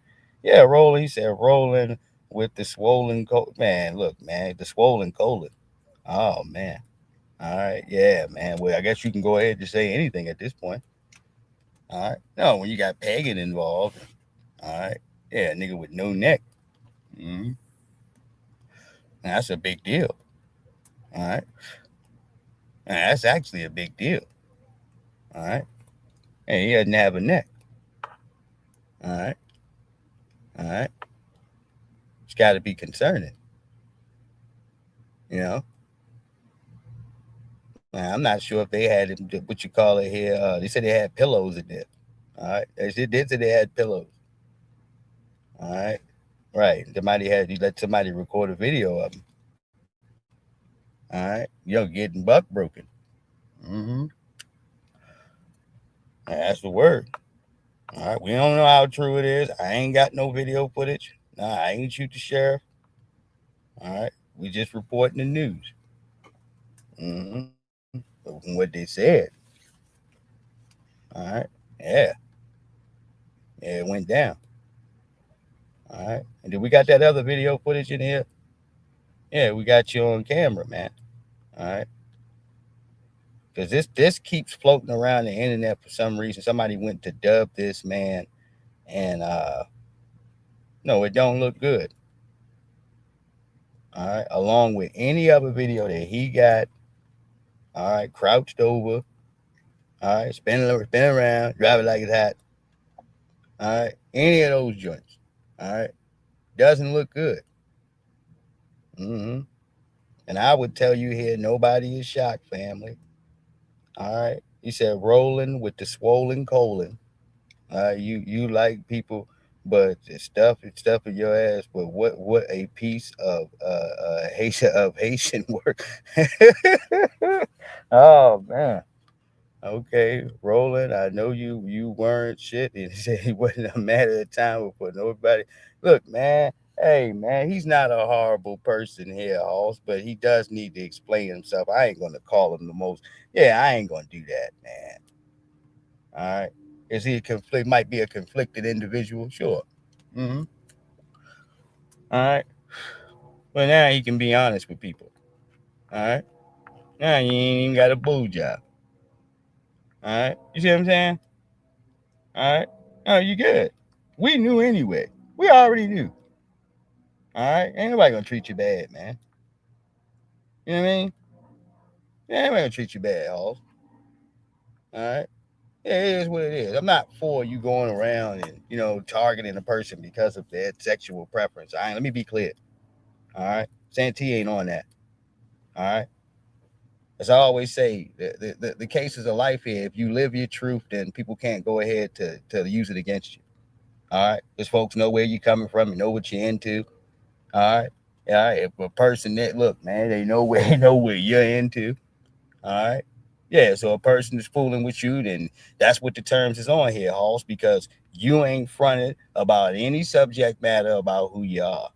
Yeah, rolling. He said rolling with the swollen man. Look, man, the swollen colon. Oh man. All right, yeah, man. Well, I guess you can go ahead and say anything at this point. All right. No, when you got pagan involved. All right. Yeah, nigga with no neck. Mm-hmm. Now, that's a big deal. All right. Now, that's actually a big deal. All right. And he doesn't have a neck. All right. All right. It's got to be concerning. You know. Now, I'm not sure if they had what you call it here. They said they had pillows in there. All right. They did say they had pillows. All right. Right. He let somebody record a video of him. All right. Getting buck broken. Mm-hmm. That's the word. All right. We don't know how true it is. I ain't got no video footage. Nah, I ain't shoot the sheriff. All right. We just reporting the news. Mm-hmm. From what they said. All right. Yeah. Yeah, it went down. All right. And then we got that other video footage in here. Yeah, we got you on camera, man. All right. Because this keeps floating around the internet for some reason. Somebody went to dub this man, and no, it don't look good. All right, along with any other video that he got. All right, crouched over. All right, spinning around, driving like it's hot. All right, any of those joints. All right, doesn't look good. Mm-hmm. And I would tell you here, nobody is shocked, family. All right, he said rolling with the swollen colon. You like people, but it's stuff in your ass. But what a piece of Haitian work. Oh man. Okay, Roland. I know you weren't shit. And he said he wasn't a matter of time for nobody. Look, man. Hey, man, he's not a horrible person here, Hoss, but he does need to explain himself. I ain't gonna call him the most. Yeah, I ain't gonna do that, man. All right. Is he a conflict? Might be a conflicted individual, sure. Mm-hmm. All right. Well, now he can be honest with people. All right. Now you ain't even got a boo job. All right. You see what I'm saying? All right. No, you good. We knew anyway. We already knew. All right. Ain't nobody gonna treat you bad, man. You know what I mean? Yeah, ain't nobody gonna treat you bad, Halls. All right. Yeah, it is what it is. I'm not for you going around and targeting a person because of their sexual preference. All right. Let me be clear. All right. Santee ain't on that. All right. As I always say, the cases of life here, if you live your truth, then people can't go ahead to use it against you. All right. Because folks know where you're coming from and know what you're into. All right. Yeah. If a person that look, man, they know where you're into. All right. Yeah. So a person is fooling with you, then that's what the terms is on here, Halls, because you ain't fronted about any subject matter about who you are.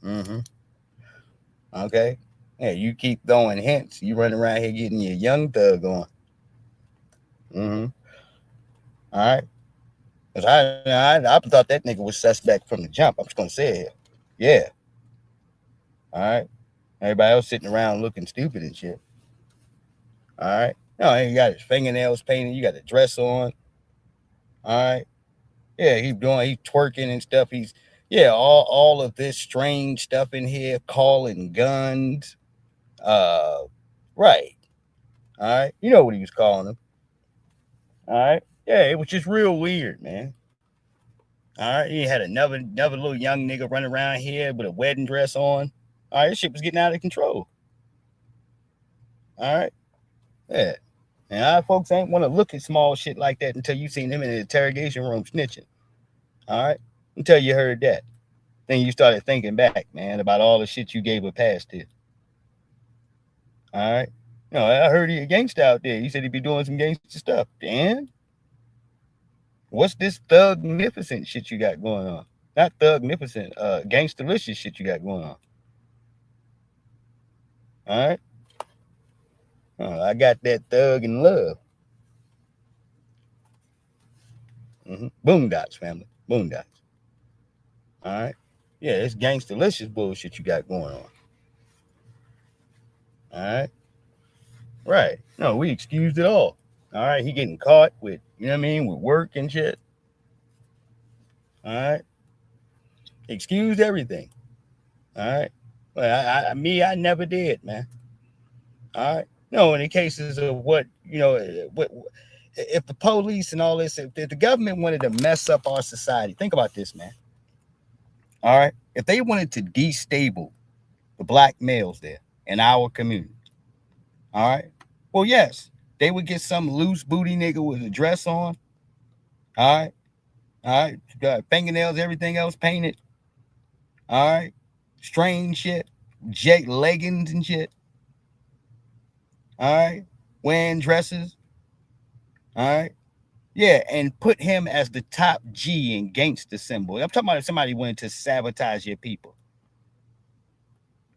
Mm-hmm. Okay. Yeah, you keep throwing hints. You run around here getting your young thug on. Mm-hmm. All right. Because I thought that nigga was suspect from the jump. I'm just going to say it. Yeah. All right. Everybody else sitting around looking stupid and shit. All right. No, he got his fingernails painted. You got the dress on. All right. Yeah, he's twerking and stuff. All of this strange stuff in here, calling guns. Right. All right. You know what he was calling them. All right. Yeah, it was just real weird, man. All right. He had another little young nigga running around here with a wedding dress on. All right. This shit was getting out of control. All right. Yeah. And our folks ain't want to look at small shit like that until you seen him in the interrogation room snitching. All right. Until you heard that. Then you started thinking back, man, about all the shit you gave a pass to. All right. No, I heard he a gangster out there. He said he'd be doing some gangster stuff. Dan? What's this thug-nificent shit you got going on? Not thug-nificent, gangsterlicious shit you got going on. All right. I got that thug in love. Boondocks, family. Boondocks. All right. Yeah, it's gangsta-licious bullshit you got going on. All right. Right. No, we excused it all. All right. He getting caught with, you know what I mean, with work and shit. All right. Excused everything. All right. But I never did, man. All right. No, in the cases of what, what if the police and all this, if the government wanted to mess up our society, think about this, man. All right. If they wanted to destable the black males there in our community, all right. Well, yes, they would get some loose booty nigga with a dress on. All right. All right. Got fingernails, everything else painted. All right. Strange shit. Jet leggings and shit. All right. Wearing dresses. All right. Yeah. And put him as the top G in gangster symbol. I'm talking about if somebody wanted to sabotage your people.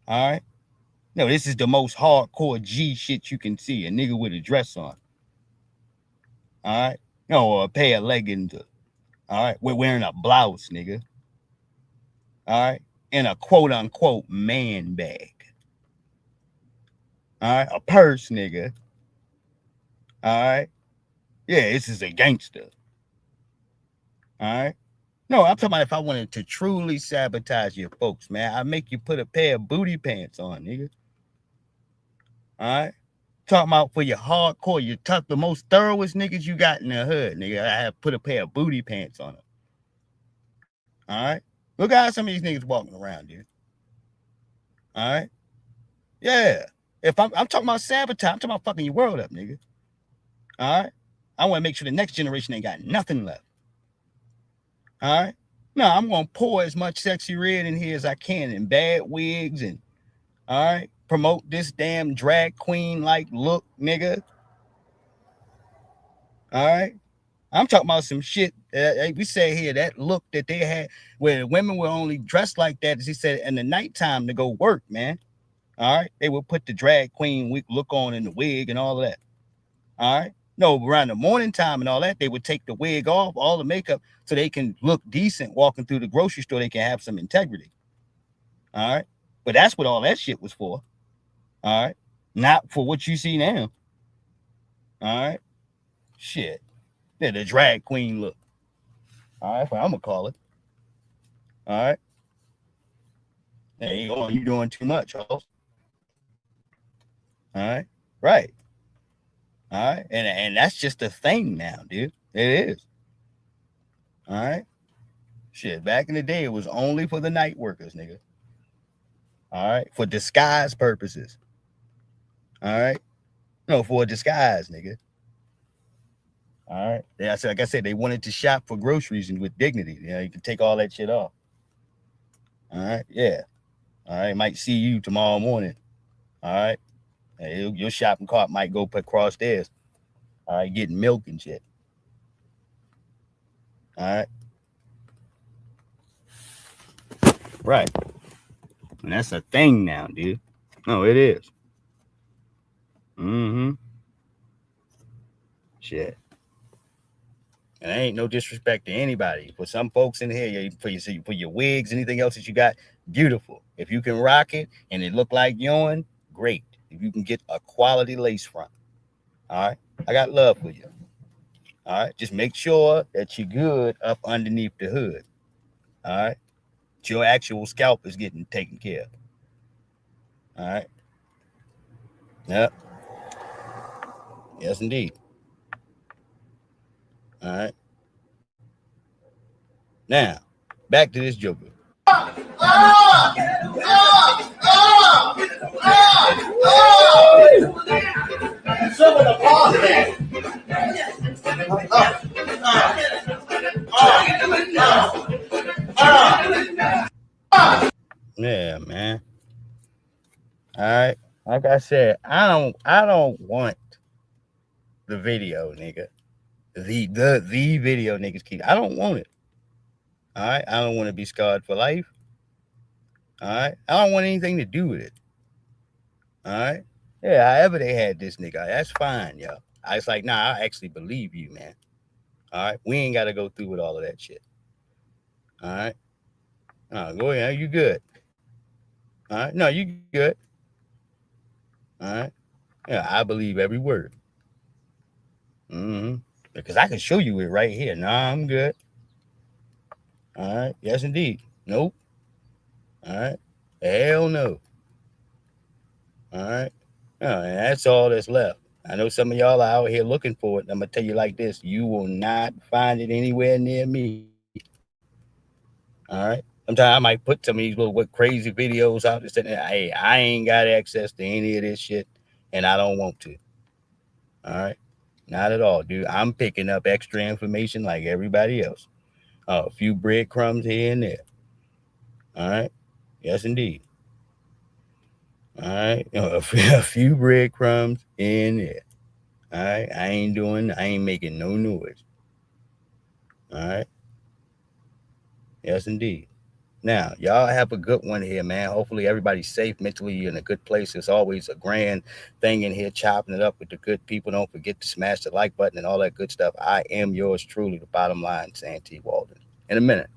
All right. No, this is the most hardcore G shit you can see. A nigga with a dress on. All right. No, or a pair of leggings. All right. We're wearing a blouse, nigga. All right. In a quote unquote man bag. All right. A purse, nigga. All right. Yeah, this is a gangster. All right. No, I'm talking about if I wanted to truly sabotage your folks, man, I make you put a pair of booty pants on, nigga. All right. Talking about for your hardcore, you tough, the most thoroughest niggas you got in the hood, nigga. I have put a pair of booty pants on them. All right. Look at how some of these niggas walking around, dude. All right. Yeah. If I'm talking about sabotage, I'm talking about fucking your world up, nigga. All right. I want to make sure the next generation ain't got nothing left. All right. No, I'm gonna pour as much sexy red in here as I can in bad wigs and all right, promote this damn drag queen like look, nigga. All right. I'm talking about some shit. We say here that look that they had where women were only dressed like that, as he said, in the nighttime to go work, man. All right. They would put the drag queen look on in the wig and all of that. All right. No, around the morning time and all that, they would take the wig off, all the makeup, so they can look decent walking through the grocery store. They can have some integrity. All right. But that's what all that shit was for. All right. Not for what you see now. All right. Shit. Yeah, the drag queen look. All right. That's what I'm going to call it. All right. Hey, you doing too much, Charles. All right. Right. All right. And that's just a thing now, dude. It is. All right. Shit. Back in the day, it was only for the night workers, nigga. All right. For disguise purposes. All right. No, for a disguise, nigga. All right. Yeah, like I said, they wanted to shop for groceries and with dignity. You know, you can take all that shit off. All right. Yeah. All right. Might see you tomorrow morning. All right. Your shopping cart might go across stairs. All right. Getting milk and shit. All right. Right. And that's a thing now, dude. No, it is. Mm-hmm. Shit. And I ain't no disrespect to anybody. For some folks in here, for your wigs, anything else that you got, beautiful. If you can rock it and it look like yours, great. If you can get a quality lace front, all right, I got love for you. All right, just make sure that you're good up underneath the hood. All right, your actual scalp is getting taken care of. All right. Yep. Yes, indeed. All right. Now, back to this joker. Some of the boss man. Yeah, man. All right. Like I said, I don't want the video, nigga. The video niggas keep. I don't want it. All right. I don't want to be scarred for life. All right. I don't want anything to do with it. All right. Yeah, however they had this nigga, that's fine, yo. I was like, nah, I actually believe you, man. All right. We ain't got to go through with all of that shit. All right. Go ahead. You good? All right. No, you good. All right. Yeah, I believe every word. Because I can show you it right here. Nah, I'm good. All right. Yes, indeed. Nope. All right. Hell no. All right. And that's all that's left. I know some of y'all are out here looking for it. I'm going to tell you like this. You will not find it anywhere near me. All right. Sometimes I might put some of these little crazy videos out there. Hey, I ain't got access to any of this shit, and I don't want to. All right. Not at all, dude. I'm picking up extra information like everybody else. A few breadcrumbs here and there. All right. Yes, indeed. All right. A few breadcrumbs in there. All right. I ain't making no noise. All right. Yes, indeed. Now, y'all have a good one here, man. Hopefully everybody's safe, mentally in a good place. It's always a grand thing in here, chopping it up with the good people. Don't forget to smash the like button and all that good stuff. I am yours truly, the bottom line, Santee Walden. In a minute.